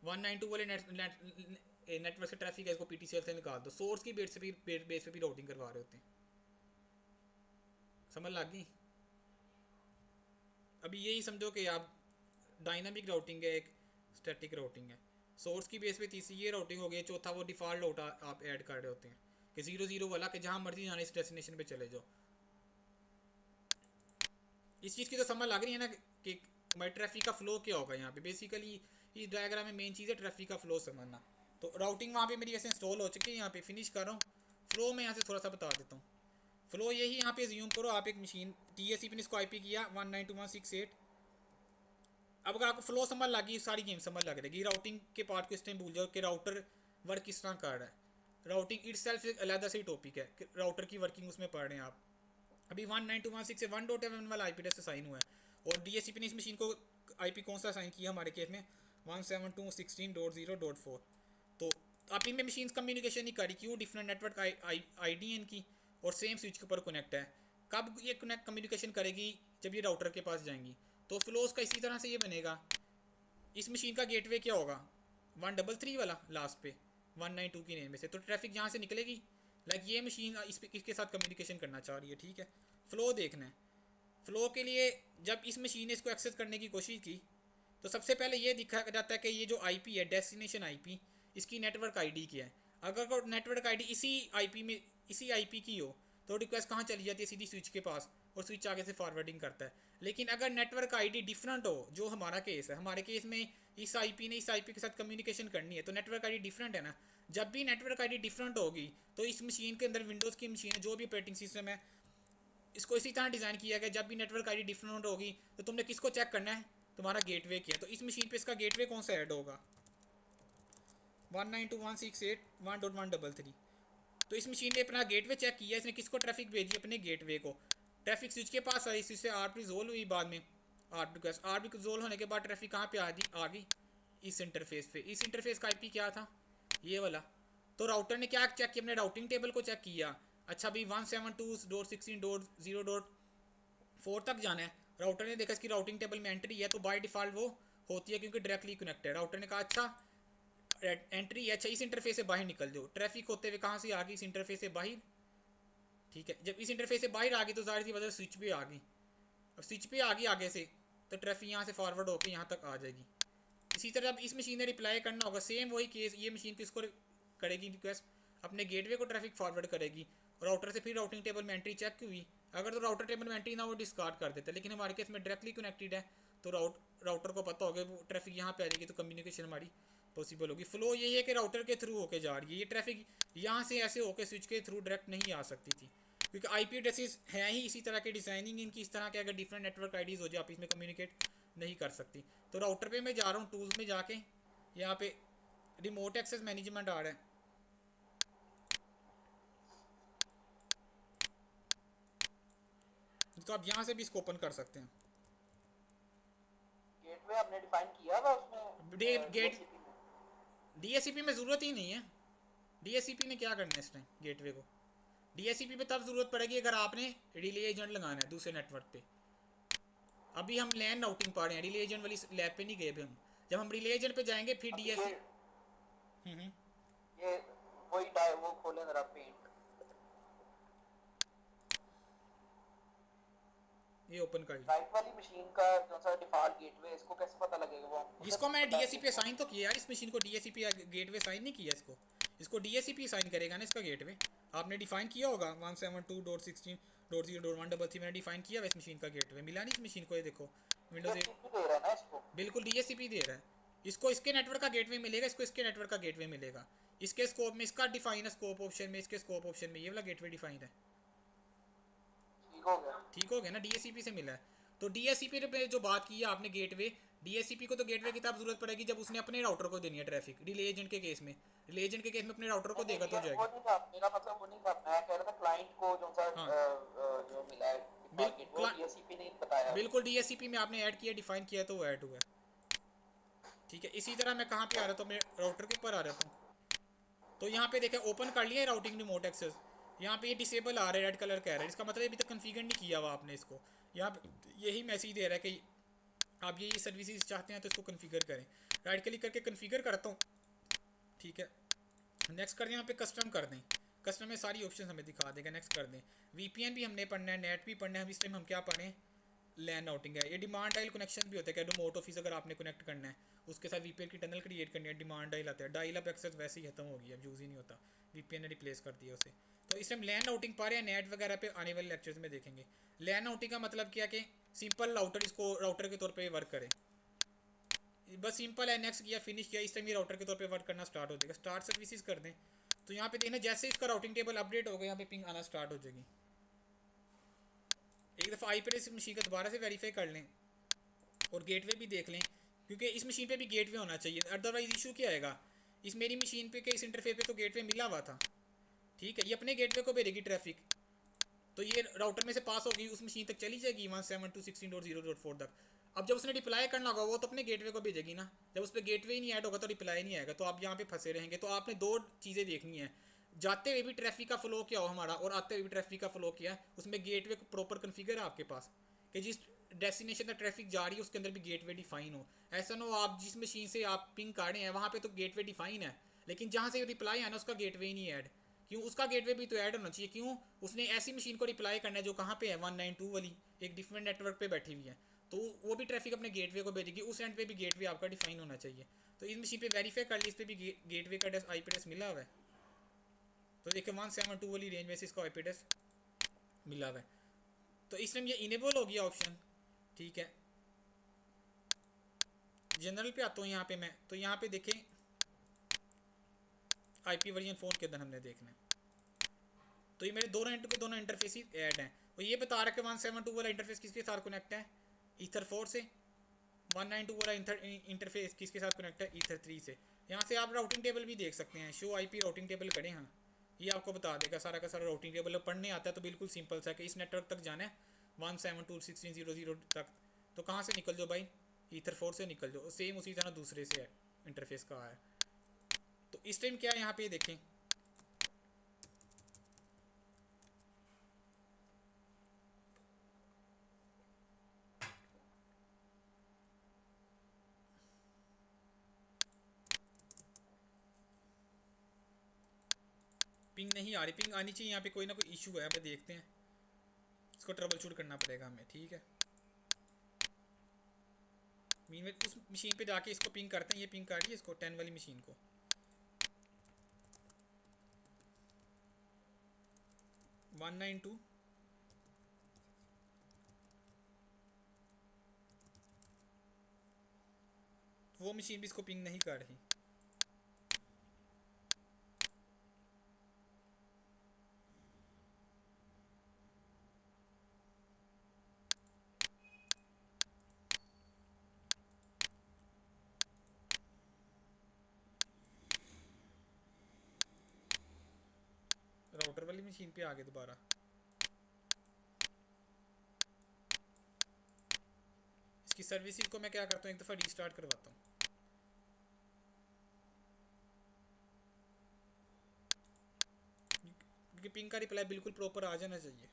192 वाले नेटवर्क से ट्रैफिक है, इसको पीटीसीएल से निकाल दो। सोर्स की बेस पे भी राउटिंग करवा रहे होते हैं। समझ लग गई? अभी यही समझो कि आप डायनामिक राउटिंग है, एक स्टैटिक राउटिंग है। सोर्स की बेस पे तीसरी ये राउटिंग हो गई, चौथा वो डिफ़ॉल्ट राउट आप ऐड कर रहे होते हैं कि 0 0 वाला कि जहाँ मर्जी जाने इस डेस्टिनेशन पे चले जाओ। इस चीज़ की तो समझ लग रही है ना कि हमारे ट्रैफिक का फ़्लो क्या होगा यहाँ पे। बेसिकली इस डायग्राम में मेन चीज़ है ट्रैफिक का फ़्लो समझना। तो राउटिंग वहाँ पे मेरी वैसे इंस्टॉल हो चुकी है, यहाँ पे फिनिश कर रहा हूँ। फ़्लो में यहाँ से थोड़ा सा बता देता हूँ। फ़्लो यही यहाँ पे ज़्यूम करो, आप एक मशीन TCP ने इसको IP किया 192.168। अब अगर आपको फ्लो समझ लगी, सारी गेम समझ लग रहेगी। राउटिंग के पार्ट को इस टाइम भूल जाओ कि राउटर वर्क किस तरह कर रहा है। राउटिंग इट सेल्फ एक अलग से टॉपिक है कि राउटर की वर्किंग उसमें पढ़ रहे हैं आप। अभी 192.168 से 1.11 वाला IP एड्रेस असाइन हुआ है, और DHCP ने इस मशीन को IP कौन सा असाइन किया हमारे केस में 172.16.0.4। तो आप इनमें मशीन कम्युनिकेशन नहीं करी, क्यों? डिफरेंट नेटवर्क ID है इनकी और सेम स्विच के ऊपर कनेक्ट है। कब ये कनेक्ट कम्युनिकेशन करेगी? जब ये राउटर के पास जाएंगी। तो फ्लोज का इसी तरह से ये बनेगा। इस मशीन का गेटवे क्या होगा? 133 वाला लास्ट पे 192 की नेम में से, तो ट्रैफिक यहाँ से निकलेगी। लाइक ये मशीन इसके साथ कम्युनिकेशन करना चाह रही है, ठीक है। फ़्लो देखना है। फ़्लो के लिए जब इस मशीन ने इसको एक्सेस करने की कोशिश की, तो सबसे पहले ये दिखा जाता है कि ये जो IP है, डेस्टिनेशन IP, इसकी नेटवर्क ID क्या है। अगर नेटवर्क ID इसी IP की हो, तो रिक्वेस्ट कहाँ चली जाती है? सीधी स्विच के पास, और स्विच आगे से फॉरवर्डिंग करता है। लेकिन अगर नेटवर्क ID डिफरेंट हो, जो हमारा केस है, हमारे केस में इस IP ने इस IP के साथ कम्युनिकेशन करनी है, तो नेटवर्क ID डिफरेंट है ना। जब भी नेटवर्क ID डिफरेंट होगी, तो इस मशीन के अंदर, विंडोज़ की मशीन है, जो भी ऑपरेटिंग सिस्टम है, इसको इसी तरह डिज़ाइन किया गया। जब भी नेटवर्क ID डिफरेंट होगी, तो तुमने किसको चेक करना है? तुम्हारा गेटवे किया। तो इस मशीन पे इसका गेटवे कौन सा ऐड होगा? 192.168.1.133। तो इस मशीन ने अपना गेटवे चेक किया, इसने किसको ट्रैफिक भेजी? अपने गेटवे को। ट्रैफिक स्विच के पास आई, स्विच से आरपी रिजोल्व हुई बाद में। आरपी रिजोल्व होने के बाद ट्रैफिक कहाँ पे आ गई? इस इंटरफेस पे। इस इंटरफेस का IP क्या था? ये वाला। तो राउटर ने क्या चेक किया? अपने राउटिंग टेबल को चेक किया। अच्छा भाई 172.16.0.4 तक जाना है। राउटर ने देखा इसकी राउटिंग टेबल में एंट्री है, तो बाय डिफ़ॉल्ट वो होती है क्योंकि डायरेक्टली कनेक्टेड है। राउटर ने कहा अच्छा एंट्री है, अच्छा इस इंटरफेस से बाहर निकल जाओ। ट्रैफिक होते हुए कहाँ से आ गई? इस इंटरफेस से बाहर, ठीक है। जब इस इंटरफेस से बाहर आ गई, तो जाहिर सी वजह स्विच पे आ गई। अब स्विच पे आ गई आगे से, तो ट्रैफिक यहाँ से फॉरवर्ड होकर यहाँ तक आ जाएगी। इसी तरह अब इस मशीन ने रिप्लाई करना होगा, सेम वही केस। ये मशीन किसको करेगी रिक्वेस्ट? अपने गेटवे को ट्रैफिक फॉरवर्ड करेगी। राउटर से फिर राउटिंग टेबल में एंट्री चेक हुई, अगर तो राउटर टेबल में एंट्री ना वो डिस्कार्ड कर देता है। लेकिन हमारे केस में डायरेक्टली कनेक्टेड है, तो राउटर को पता होगा वो ट्रैफिक यहाँ पे आ जाएगी, तो कम्युनिकेशन हमारी पॉसिबल होगी। फ्लो यही है कि राउटर के थ्रू होके जा रही है ये ट्रैफिक, यहाँ से ऐसे होके स्विच के थ्रू डायरेक्ट नहीं आ सकती थी, क्योंकि IP एड्रेसेस हैं ही इसी तरह के, डिज़ाइनिंग इनकी इस तरह के। अगर डिफरेंट नेटवर्क IDs हो जाए, आप इसमें कम्युनिकेट नहीं कर सकती। तो राउटर पे मैं जा रहा हूँ, टूल्स में जाके यहाँ पे रिमोट एक्सेस मैनेजमेंट आ रहा है, तो आप यहाँ से भी इसको ओपन कर सकते हैं। गेटवे आपने डिफाइन किया हुआ उसमें गेट DHCP में? DHCP में ज़रूरत ही नहीं है। DHCP ने क्या करना है इस टाइम गेटवे को? DHCP में तब ज़रूरत पड़ेगी अगर आपने रिले एजेंट लगाना है दूसरे नेटवर्क पे। अभी हम लैन राउटिंग पा रहे हैं, रिले एजेंट वाली लैब पे नहीं गए अभी हम। जब हम रिले एजेंट पे जाएंगे फिर अभी DHCP। ये वही वो खोले जरा पेंट। ये ओपन कर ली। राइट वाली मशीन का जो सा डिफॉल्ट गेटवे, इसको कैसे पता लगेगा? वो हमको इसको कैसे मैं पता है DHCP कि असाइन तो किया यार, इस मशीन को DHCP गेटवे असाइन नहीं किया इसको। इसको DHCP असाइन करेगा ना इसका गेटवे। आपने डिफाइन किया होगा 172.16.0.133 मैंने डिफाइन किया हुआ इस मशीन का गेटवे। मिला नहीं इस मशीन को? ये देखो विंडोज 8। DHCP दे रहा है ना इसको? बिल्कुल DHCP दे रहा है। इसको इसके नेटवर्क का गेटवे मिलेगा, इसको इसके नेटवर्क का गेटवे मिलेगा। इसके स्कोप में इसका डिफाइन है, स्कोप ऑप्शन में, इसके स्कोप ऑप्शन में ये वाला गेटवे डिफाइन है। ठीक हो गया। ठीक हो गया ना? DHCP से मिला है। तो DHCP पे जो बात की है आपने गेटवे, डीएससीपी को तो गेटवे की तब जरूरत पड़ेगी जब उसने अपने राउटर को देनी है ट्रैफिक। रिले एजेंट के केस में, रिले एजेंट के केस में अपने राउटर को नहीं देगा नहीं तो हो यार वो जाएगी। नहीं था, मेरा मतलब वो नहीं था, मैं कह रहा था क्लाइंट को जो सा हाँ जो मिला है टारगेट, वो बिल्कुल, डीएससीपी ने बताया अभी। बिल्कुल डीएससीपी में आपने ऐड किया, डिफाइन किया तो वो ऐड हुआ है। ठीक है, इसी तरह मैं कहाँ पे आ रहा था, मैं राउटर के ऊपर आ रहा था। तो यहाँ पे देखें ओपन कर लिया है राउटिंग रिमोट एक्सेस। यहाँ पे ये डिसेबल आ रहा है, रेड कलर का आ रहा है, इसका मतलब अभी तक कन्फिगर नहीं किया हुआ आपने इसको। यहाँ पे यही मैसेज दे रहा है कि आप ये सर्विसेज चाहते हैं तो इसको कन्फिगर करें। राइट क्लिक करके कन्फिगर करता हूँ। ठीक है, नेक्स्ट कर दें, यहाँ पे कस्टम कर दें। कस्टम में सारी ऑप्शन हमें दिखा देगा, नेक्स्ट कर दें। वीपीएन भी हमने पढ़ना है, नेट भी पढ़ना है। इस टाइम हम क्या पढ़ें, लैन आउटिंग है। ये डिमांड डायल कनेक्शन भी होता है, क्या रिमोट ऑफिस अगर आपने कनेक्ट करना है उसके साथ वीपीएन की टनल क्रिएट करनी है, डिमांड डायल आता है। डायल अप एक्सेस वैसे ही खत्म हो गया, अब यूज़ ही नहीं होता, वीपीएन ने रिप्लेस कर दिया उसे। तो इस टाइम लैन आउटिंग पा रहे हैं, नेट वगैरह पे आने वाले लेक्चर्स में देखेंगे। लैन आउटिंग का मतलब क्या कि सिंपल राउटर इसको राउटर के तौर पर वर्क करे, बस सिंपल है। नेक्स्ट किया, फिनिश किया, इस टाइम ये राउटर के तौर पे वर्क करना स्टार्ट हो जाएगा। स्टार्ट सर्विसेज कर दें तो यहाँ पे देखना जैसे इसका राउटिंग टेबल अपडेट होगा यहाँ पे पिंग आना स्टार्ट हो जाएगी। एक दफ़ा आई पे इस मशीन का दोबारा से वेरीफाई कर लें और गेटवे भी देख लें, क्योंकि इस मशीन पे भी गेटवे होना चाहिए, अदरवाइज इशू क्या आएगा। इस मेरी मशीन पे के इस इंटरफेस पे तो गेटवे मिला हुआ था, ठीक है, ये अपने गेटवे को भेजेगी ट्रैफिक, तो ये राउटर में से पास होगी, उस मशीन तक चली जाएगी 172.16.0.4 तक। अब जब उसने रिप्लाई करना होगा वो तो अपने गेटवे को भेजेगी ना, जब उस पर गेटवे ही नहीं ऐड होगा तो रिप्लाई नहीं आएगा, तो आप यहाँ पे फंसे रहेंगे। तो आपने दो चीज़ें देखनी है, जाते हुए भी ट्रैफिक का फ्लो क्या हो हमारा और आते हुए भी ट्रैफिक का फ्लो क्या है, उसमें गेटवे को प्रॉपर कन्फिगर है आपके पास कि जिस डेस्टिनेशन तक ट्रैफिक जा रही है उसके अंदर भी गेटवे डिफाइन हो। ऐसा ना हो आप जिस मशीन से आप पिंग कर रहे हैं वहाँ पे तो गेटवे डिफाइन है, लेकिन जहाँ से रिप्लाई है ना उसका गेटवे ही नहीं ऐड। क्यों, उसका गेटवे भी तो ऐड होना चाहिए। क्यों, उसने ऐसी मशीन को रिप्लाई करना है जो कहाँ पे है, 192 वाली एक डिफरेंट नेटवर्क पे बैठी हुई है, तो वो भी ट्रैफिक अपने गेटवे को भेजेगी, उस एंड पे भी गेटवे आपका डिफाइन होना चाहिए। तो इस मशीन पे वेरीफाई कर ली, इस पर भी गेटवे का एड्रेस IP एड्रेस मिला हुआ है। तो देखिए 172 वाली रेंज में से इसका IP एड्रेस मिला हुआ है। तो इस टाइम ये इनेबल हो गया ऑप्शन, ठीक है। जनरल पे आता हूँ यहाँ पे मैं, तो यहाँ पे देखें IP वर्जन फ़ोन के अंदर हमने देखना है। तो ये मेरे दोनों इंटू के दोनों इंटरफेस ही ऐड हैं, और ये बता रहा है कि 172 वाला इंटरफेस किसके साथ कनेक्ट है, ईथर 4 से। 192 वाला इंटरफेस किसके साथ कनेक्ट है, ईथर 3 से। यहाँ से आप राउटिंग टेबल भी देख सकते हैं, शो IP राउटिंग टेबल करें, हाँ ये आपको बता देगा सारा का सारा राउटिंग टेबल। पढ़ने आता है तो बिल्कुल सिंपल सा कि इस नेटवर्क तक जाना है 172.16.0.0 तक, तो कहाँ से निकल जाओ भाई, ईथर 4 से निकल जाओ, सेम उसी तरह दूसरे से है इंटरफेस का है। तो इस टाइम क्या है यहाँ पे देखें, पिंग नहीं आ रही, पिंग आनी चाहिए, यहाँ पे कोई ना कोई इशू है, अब देखते हैं, इसको ट्रबल शूट करना पड़ेगा हमें, ठीक है। मीन में उस मशीन पे जाके इसको पिंग करते हैं, ये पिंग कर रही है इसको 10 वाली मशीन को। 192 वो मशीन भी इसको पिंग नहीं कर रही। राउटर वाली मशीन पे आ गए दोबारा। इसकी सर्विसिंग को मैं क्या करता हूँ, एक दफ़ा रीस्टार्ट करवाता हूँ। क्योंकि पिंग का रिप्लाई बिल्कुल प्रॉपर आ जाना चाहिए,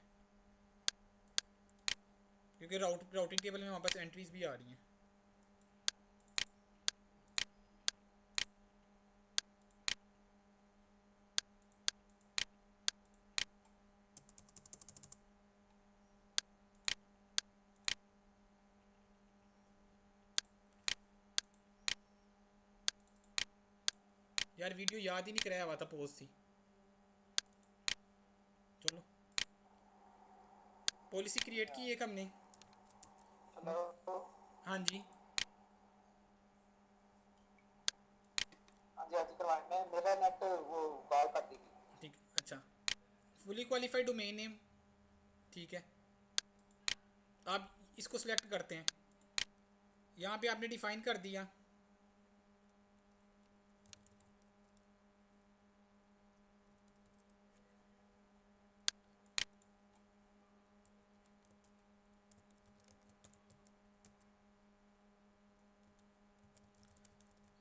क्योंकि राउटिंग टेबल में हमारे पास एंट्रीज भी आ रही हैं। यार वीडियो याद ही नहीं कराया हुआ था, पोस्ट थी। चलो, पॉलिसी क्रिएट की एक हमने। हेलो। हाँ जी, हाँ जी हाँ जी करवाएं, मैं मेरा नेट वो कॉल कर देगी। ठीक, अच्छा, फुली क्वालिफाइड डोमेन नेम, ठीक है। आप इसको सिलेक्ट करते हैं, यहाँ पे आपने डिफाइन कर दिया।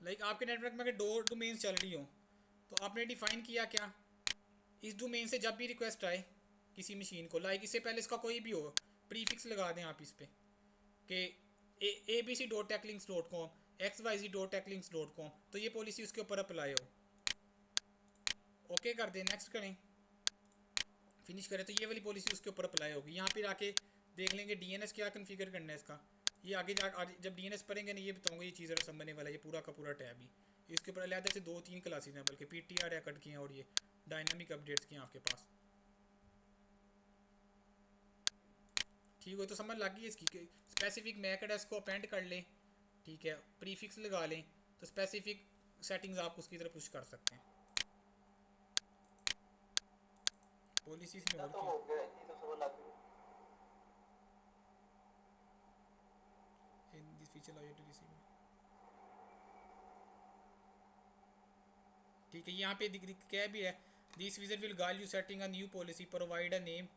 लाइक आपके नेटवर्क में अगर 2 डोमेन्स चल रही हो तो आपने डिफाइन किया क्या, इस डोमेन से जब भी रिक्वेस्ट आए किसी मशीन को, लाइक इससे पहले इसका कोई भी हो, प्रीफिक्स लगा दें आप इस पर कि abc.techlinks.com xyz.techlinks.com, तो ये पॉलिसी उसके ऊपर अप्लाई हो। ओके कर दें, नेक्स्ट करें, फिनिश करें, तो ये वाली पॉलिसी उसके ऊपर अप्लाई होगी। यहाँ पे आके देख लेंगे डीएनएस क्या कन्फिगर करना है इसका। ये आगे जब डीएनएस पढ़ेंगे ना ये बताऊंगा ये चीज़ समझने वाला है, ये पूरा का पूरा टैब ही। इसके ऊपर अलहदा से 2-3 क्लासेज हैं, बल्कि पीटीआर रैकेट की हैं और ये डायनामिक अपडेट्स की हैं आपके पास। ठीक हो तो समझ लग गई इसकी। स्पेसिफिक मैक एड्रेस को अपेंड कर लें, ठीक है, प्रीफिक्स लगा लें, तो स्पेसिफिक सेटिंग्स आप उसकी तरफ पुश कर सकते हैं। पॉलिसीज में इतना और तो क्या हो गया, इतनी तो समझ लग गई। In this feature allow you to receive, ठीक है। यहाँ पे क्या भी है, this wizard will guide you setting a new policy, provide a name,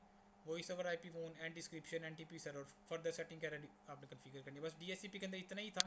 voice over IP phone and description and TP server, further setting क्या आपने कन्फिगर करनी है। बस डीएससीपी के अंदर इतना ही था।